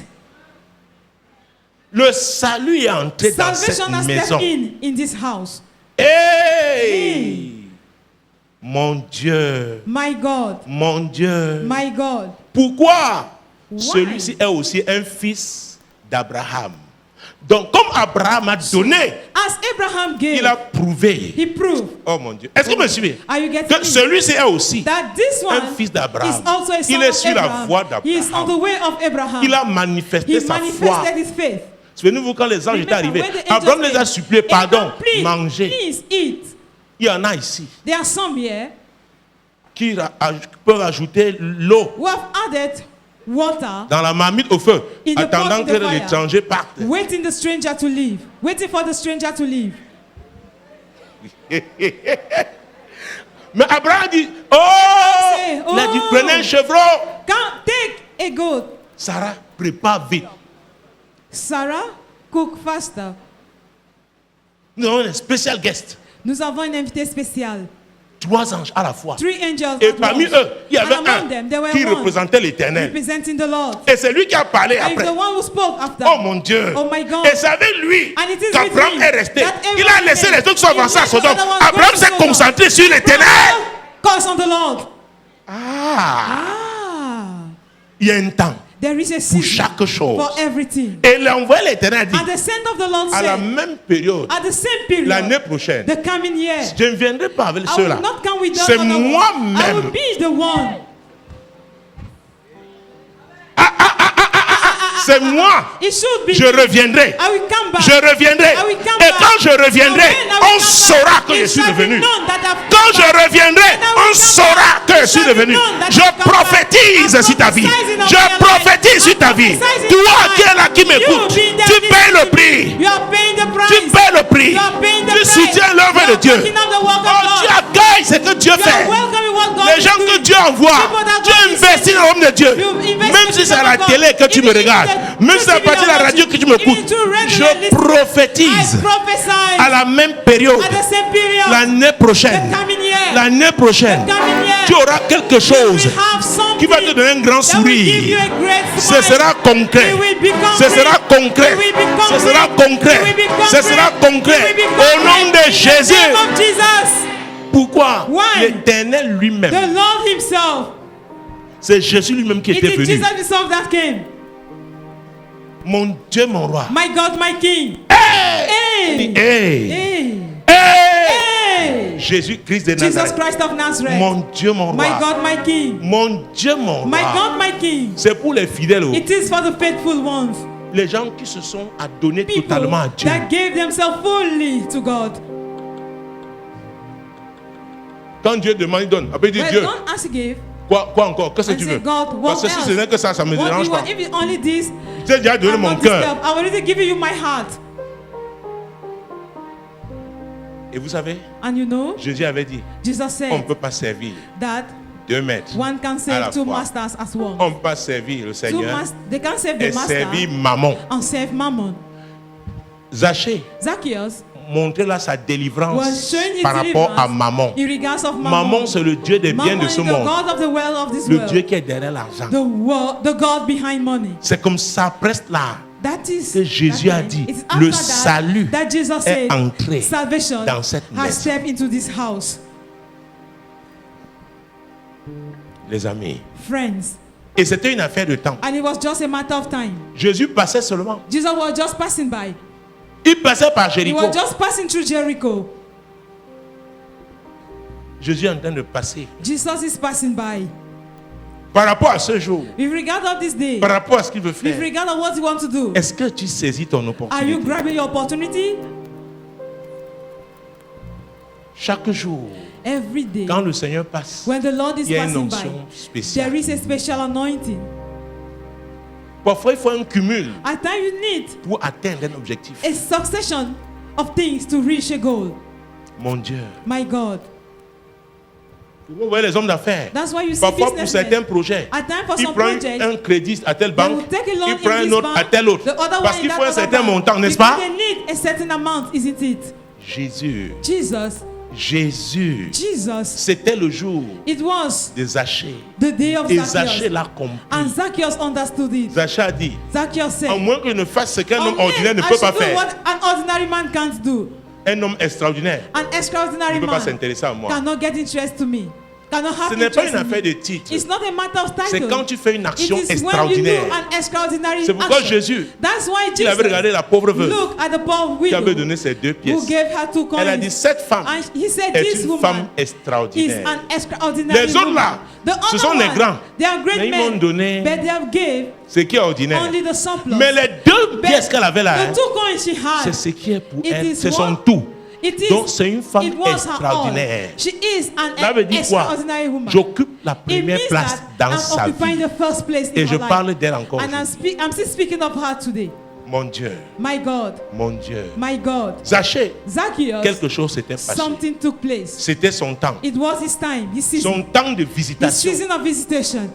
Le salut est entré dans cette Salvation has maison. stepped in this house. Hey! Mon Dieu, My God, mon Dieu. my God. Pourquoi Why? celui-ci est aussi un fils d'Abraham? Donc, comme Abraham a donné, As Abraham gave, il a prouvé. he proved. Oh mon Dieu. Est-ce que vous me suivez? Are you getting Que me? celui-ci est aussi That this one un fils d'Abraham. is also a son Il est of sur la Abraham. voie He is on the d'Abraham. way of Abraham. Il a manifesté He sa foi. manifested his faith. Souvenez-vous quand les anges étaient Remember, arrivés, when the angels Abraham les a came, suppliés, pardon, Abraham, please, mangez. please eat. Il y en a ici There are some here qui peuvent ajouter l'eau who have added water, dans la marmite au feu, In the attendant pot, in que the fire. l'étranger parte. waiting the stranger to leave, waiting for the stranger to leave. Mais Abraham dit, oh, say, il a dit, oh. prenez un chevreau. Come, take a goat. Sarah, prépare vite. Sarah, cook faster. Nous avons un spécial guest. Nous avons un invité spécial. 3 anges à la fois. 3 angels. Et at parmi once. eux, il y avait And among them, there un were qui one représentait l'éternel. representing the Lord. Et c'est lui qui a parlé And it's après. the one who spoke after. Oh mon Dieu. Oh my God. Et c'est avec lui And it is qu'Abraham with him est resté. that Il a Abraham laissé came. les autres qui sont avancés à He Sodome. left the other ones Abraham going s'est to Sodom. concentré sur l'éternel. Calls on the Lord. Ah, Ah, il y a un temps there is a pour season chaque chose. for everything. Et l'envoyé l'éternel a dit, At the scent of the Lord à la said, même période, at the same period, l'année prochaine, the coming year, je ne viendrai pas avec I ceux-là. will not come with those C'est other ones. I moi-même. will be the one. C'est moi. It should be. Je reviendrai. I will come back. Je reviendrai. I will come Et back. quand je reviendrai, And when I will on come saura back, que je it suis shall be revenu. known that I've Quand come je back. reviendrai, And I will on come saura back. que je It suis shall be revenu. known that Je I've come back. prophétise I'm sur ta vie. prophesying over Je your life. prophétise sur ta I'm vie. prophesying Toi over qui es là, qui you m'écoute, being there tu listening payes le to me. prix. You are paying the price. Tu payes le prix. You are paying the Tu price. soutiens l'œuvre You de are Dieu. backing up the work of Oh, God. tu accueilles ce que Dieu You are fait. welcoming what God Les is gens que doing. Dieu envoie, People that tu God is investis dans l'homme de Dieu. You invest Même in si the c'est à la people of télé que God. tu me Even if regardes, it's même si c'est à TV partir de la that radio watch que tu you, m'écoutes, even to radio je that listen, prophétise I prophesy à la même période, at the same period, l'année prochaine, the coming year, l'année prochaine, the coming year, tu auras quelque chose we have something qui va te donner un grand that will give you sourire. a great Ce smile. sera concret. It will be Ce concrete. sera concret. It will be Ce concrete. sera concret. It will be Ce concrete. sera It concret. will be Au concrete. nom de In the Jésus. name of Jesus. Pourquoi? Why? L'Éternel The lui-même. Lord himself. C'est Jésus lui-même qui It était is venu. Jesus himself that came. Mon Dieu, mon roi. My God, my King. Hey! Hey. Hey! Hey. Hey! Hey. Jésus-Christ de Jesus Nazareth. Christ of Nazareth. Mon Dieu, mon My roi. God, my King. Mon Dieu, mon My roi. God, my King. C'est pour les fidèles. Oh. It is for the faithful ones. Les gens qui se sont adonnés People totalement à Dieu. that gave themselves fully to God. Quand Dieu demande, il donne. Après, il dit When Dieu. God asks to give, Quoi encore? Qu'est-ce que and tu say, veux? God, what Parce que si else? ce n'est que ça ne me What do dérange you pas. want? If it's only this, J'ai déjà donné I'm mon not cœur. disturbed. I already given you my heart. Et vous savez, And you know, Jésus avait dit, Jesus on ne said peut pas servir that 2 maîtres. one can à la save two fois. masters as one. On ne peut pas servir le Seigneur They can save et the master servir Mammon. and save Mammon. Zachée Zacchaeus montrait là sa was délivrance showing his par rapport à deliverance Mammon. in regards of Mammon. Mammon, c'est le Dieu des biens Mammon de is ce the monde. God of the wealth of this Le world. Dieu qui est derrière l'argent. The God behind money. C'est comme ça, presque là, That is que Jésus a dit, It's after le that salut that Jesus est said, entré salvation dans cette has maison. stepped into this house. Les amis. Friends, Et c'était une affaire de temps. and it was just a matter of time. Jésus passait seulement. Jesus was just passing by. Il passait par He Jéricho. was just passing through Jericho. Jésus est en train de passer. Jesus is passing by. Par rapport à ce jour, With regard of this day, par rapport à ce qu'il veut with faire, regard of what you want to do, est-ce que tu saisis ton are you opportunité? grabbing your opportunity? Chaque jour, Every day, quand le Seigneur passe, when the Lord is il y a une passing onction by, spéciale. there is a special anointing. Parfois, il faut un cumul At times you need pour atteindre un objectif. a succession of things to reach a goal. Mon Dieu. My God. Vous voyez les hommes d'affaires. That's why you see Parfois, pour businessmen. certains projets, At times for ils some prennent projects, un crédit à telle they will banque, take a loan ils in prennent un this autre à bank, tel autre. the other Parce one qu'il in faut un that other certain bank, montant, n'est-ce because pas? they need a certain amount, isn't it? Jésus, Jesus, c'était le jour it was de Zachée. the day of Et Zachée Zacchaeus. l'a compris. And Zacchaeus understood it. Zachée a dit, Zacchaeus said, à moins que je ne fasse ce qu'un homme "Only ordinaire ne I peut should pas do faire. what an ordinary man can't do. Un homme extraordinaire An ne extraordinary peut pas man s'intéresser à moi. cannot get interest to me. Cannot have Ce n'est pas interest une in me. affaire de titre. It's not a matter of C'est title. quand tu fais une It action is when you do extraordinaire. an extraordinary C'est pourquoi action. Jésus, That's why il avait regardé Jesus la pauvre veuve looked at the poor qui avait widow donné ses 2 who pièces. gave her 2 coins. Elle a dit, cette femme And he said, est this une femme woman is extraordinaire. an extraordinary Les autres woman. là, The ce other sont les one, grands. they are great Mais ils m'ont men, donné but they have gave ce qui est ordinaire. only the surplus. Mais les 2 But pièces qu'elle avait là, the hein, 2 coins she had, c'est ce qui est pour it elle. is C'est son what- tout. it is, Donc c'est une femme it was her all. extraordinaire. She is an Ça veut dire quoi? extraordinary woman. J'occupe la It première means place that dans I'm sa occupying vie. the first place in Et je her life. parle d'elle encore. And aujourd'hui. I'm still speaking of her today. Mon Dieu, My God, mon Dieu. my God. Zachée, Zacchaeus, quelque chose s'était passé. something took place. C'était son temps. It was his time, his Son season. temps de His visitation. season of visitation.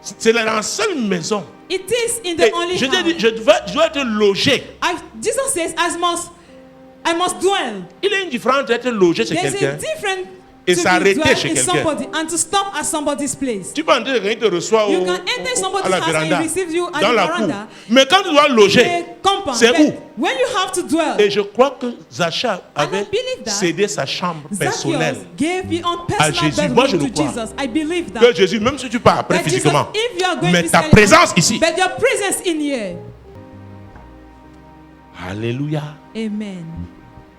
C'est dans la seule maison. It is in Et the only je t'ai dit, house. je dois être logé. Jesus says, I must dwell. Il y a une différence entre être logé chez There's a quelqu'un. difference Et to s'arrêter be dwell chez in quelqu'un. somebody and to stop at somebody's place. Tu peux entrer, quelqu'un te reçoit You can enter à somebody's la house and véranda, he receives you at dans the la cour. veranda. Mais quand tu dois loger, A compound. c'est But où? when you have to dwell, Et je crois que Zacha avait believe that cédé sa chambre personnelle Zacchaeus gave his own à personal Jésus. Moi, je bedroom le to crois. Jesus. I believe that. que Jésus, même si tu pars après That Jesus, physiquement, if you are going mais ta physically, présence ici. but your presence in here. Alléluia. Amen.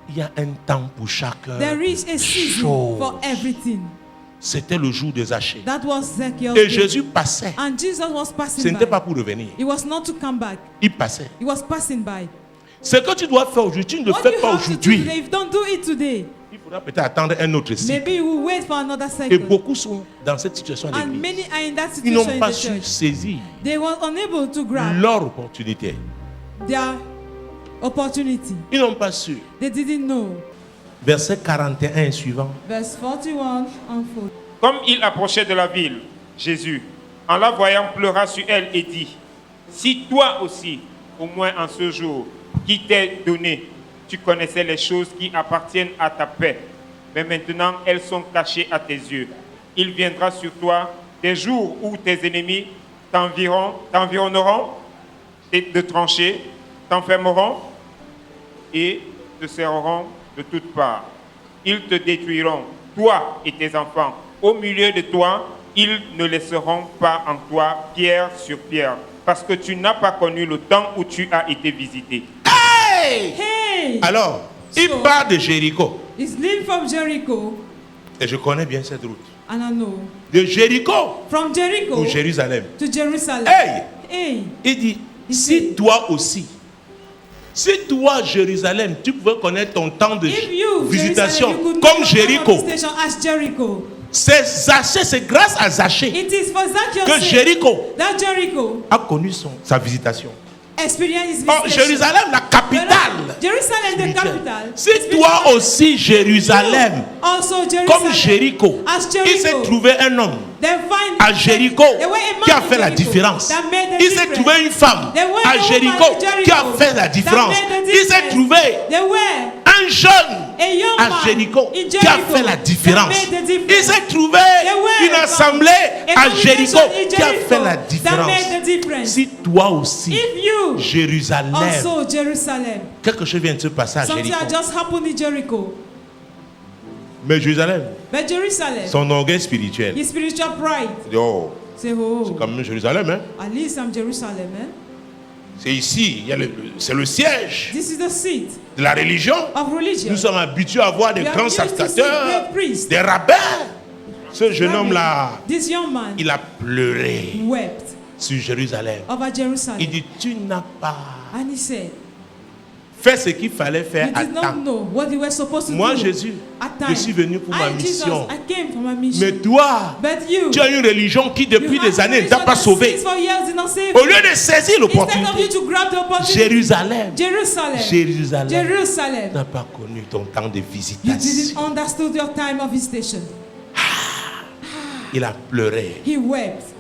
Il y a un temps pour chacun. There is a season chose. for everything. C'était le jour de Zachée. That was Zacchaeus' Et day. Jésus passait. And Jesus was Ce passing n'était by. pas pour revenir. It was not to come back. Il passait. He was passing by. Ce que tu dois faire aujourd'hui, tu ne le What fais you pas have to do aujourd'hui. today, if you don't do it today, Il faudra peut-être attendre un autre cycle. maybe you will wait for another Et cycle. beaucoup sont dans cette situation And d'église. many are in that Ils n'ont situation in pas the su church. saisir They were unable to grab leur opportunité. their opportunity. Ils n'ont pas su. They didn't know. Verset 41 et suivant. Verse 41 and 40. Comme il approchait de la ville, Jésus, en la voyant, pleura sur elle et dit, si toi aussi, au moins en ce jour qui t'est donné, tu connaissais les choses qui appartiennent à ta paix, mais maintenant elles sont cachées à tes yeux. Il viendra sur toi des jours où tes ennemis t'environneront de tranchées, t'enfermeront et te serreront de toutes parts. Ils te détruiront, toi et tes enfants. Au milieu de toi, ils ne laisseront pas en toi pierre sur pierre, parce que tu n'as pas connu le temps où tu as été visité. Hey! Hey! Alors, il So- part de Jéricho. He's leaving from Jericho, Et je connais bien cette route. and I know. De Jéricho From Jericho ou Jérusalem. to Jerusalem. Hey! Hey! Il dit, Il si dit- toi aussi, si toi, Jérusalem, tu pouvais connaître ton temps de If you, visitation Jerusalem, you could comme know your Jéricho, visitation as Jericho. c'est grâce à Zachée It is for Zacchaeus que Jéricho that Jericho a connu sa visitation. experienced his Oh, visitation. Jérusalem, la capitale. Jerusalem, the spirituelle. capital. Si toi aussi, Jérusalem, Also Jerusalem, comme Jéricho, as il s'est Jericho, trouvé un homme then find à Jéricho there were a man qui a in fait la Jericho différence. that made the Il s'est difference. trouvé une femme There were à a woman Jéricho in Jericho qui a fait la that différence. made the Il s'est difference. trouvé There were un jeune a young à man Jéricho in qui a Jericho fait la différence. that made the difference. Il s'est trouvé There were une assemblée a à congregation Jéricho in qui a Jericho fait la that différence. made the difference. Si toi aussi, If you Jérusalem, also Jerusalem, quelque chose vient de se passer à something Jéricho. had just happened in Jericho. Mais Jérusalem, But Jerusalem, son orgueil spirituel. his spiritual pride, Oh, say, oh, quand même Jérusalem, hein? at least I'm Jerusalem, eh? C'est ici, c'est le siège This is the seat de la religion. of religion. Nous sommes habitués à voir des We are grands used to see sacrificateurs, great priests. des rabbins. Ce jeune homme-là, This young man il a pleuré wept sur Jérusalem. over Jerusalem. Il dit, tu n'as pas And he said, fait ce qu'il fallait you faire à did not temps. know what you were supposed to Moi, do Jésus, at je time. suis venu pour ma I, Jesus, mission. I came for my mission. Mais toi, But you, tu as une religion qui depuis you des have années ne religion t'a pas that sauvé. since for years did not save Au you. lieu de saisir Instead of you l'opportunité, to grab the opportunity, Jérusalem, Jerusalem, Jérusalem Jerusalem, n'a pas connu ton temps de you visitation. didn't understand your time of visitation. Il a pleuré. He wept.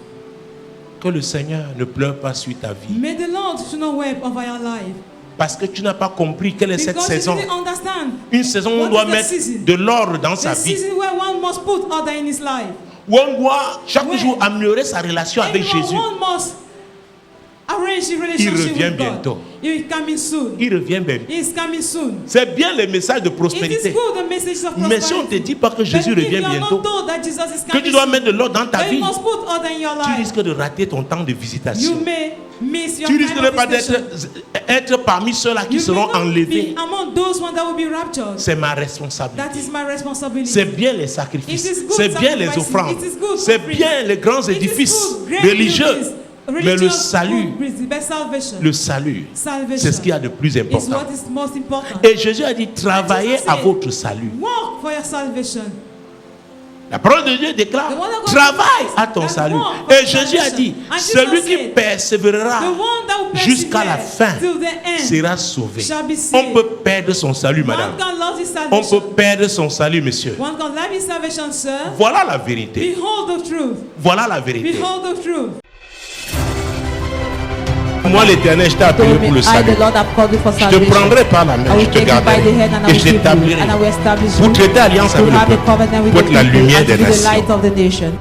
Que le Seigneur ne pleure pas sur ta vie. May the Lord should not weep over your life. Parce que tu n'as pas compris quelle est cette Because you saison. didn't understand Une saison où on What doit is the mettre season? de l'ordre dans the sa vie. season where one must put order in his life. Où on doit chaque When- jour améliorer sa relation avec Everyone Jésus. one must arrange friendship relationship revient with God. bientôt. He is coming soon. Il revient bien. He is coming soon. C'est bien les messages de It is prospérité. good, the message of Mais si on ne te prosperity. dit pas que Jésus But if revient you are bientôt, not told that Jesus is que coming tu dois soon, mettre de l'ordre dans ta then vie, you must put order in your tu life. risques de rater ton temps de You visitation. may miss your Tu time risquerais of pas visitation. être parmi ceux-là qui You may seront not enlevés. be among those ones that will be raptured. C'est ma responsabilité. That is my responsibility. C'est bien les sacrifices, It is good c'est bien les sacrifices. offrandes, It is good c'est offerings. bien les grands It is édifices good, great religieux. buildings, Mais le religious salut, good business, but salvation. le salut, Salvation c'est ce qu'il y a de plus is important. what is most important. Et Jésus a dit, travaillez Jesus à said, votre salut. Walk for your salvation. La parole de Dieu déclare, The word of God travaille says à ton that salut. walk for Et your Jésus a salvation. dit, And Jesus celui qui said, persévérera The one that will jusqu'à la persevere fin till the end sera sauvé. shall be On saved. peut perdre son salut, madame. One can lose his On salvation. peut perdre son salut, monsieur. One can lose his salvation, sir. Voilà la vérité. Behold the truth. Voilà la vérité. Behold the truth. Moi, l'Éternel, je t'ai appelé told pour me, le I, salut. the Lord, have called you for Je te salvation. prendrai par la I main, je will te take you by garderai the hand and I et will je keep you, t'établirai and I will establish pour you traiter alliance to avec have le a peuple, covenant with pour the être la people lumière and des to be the light nations. of the nation.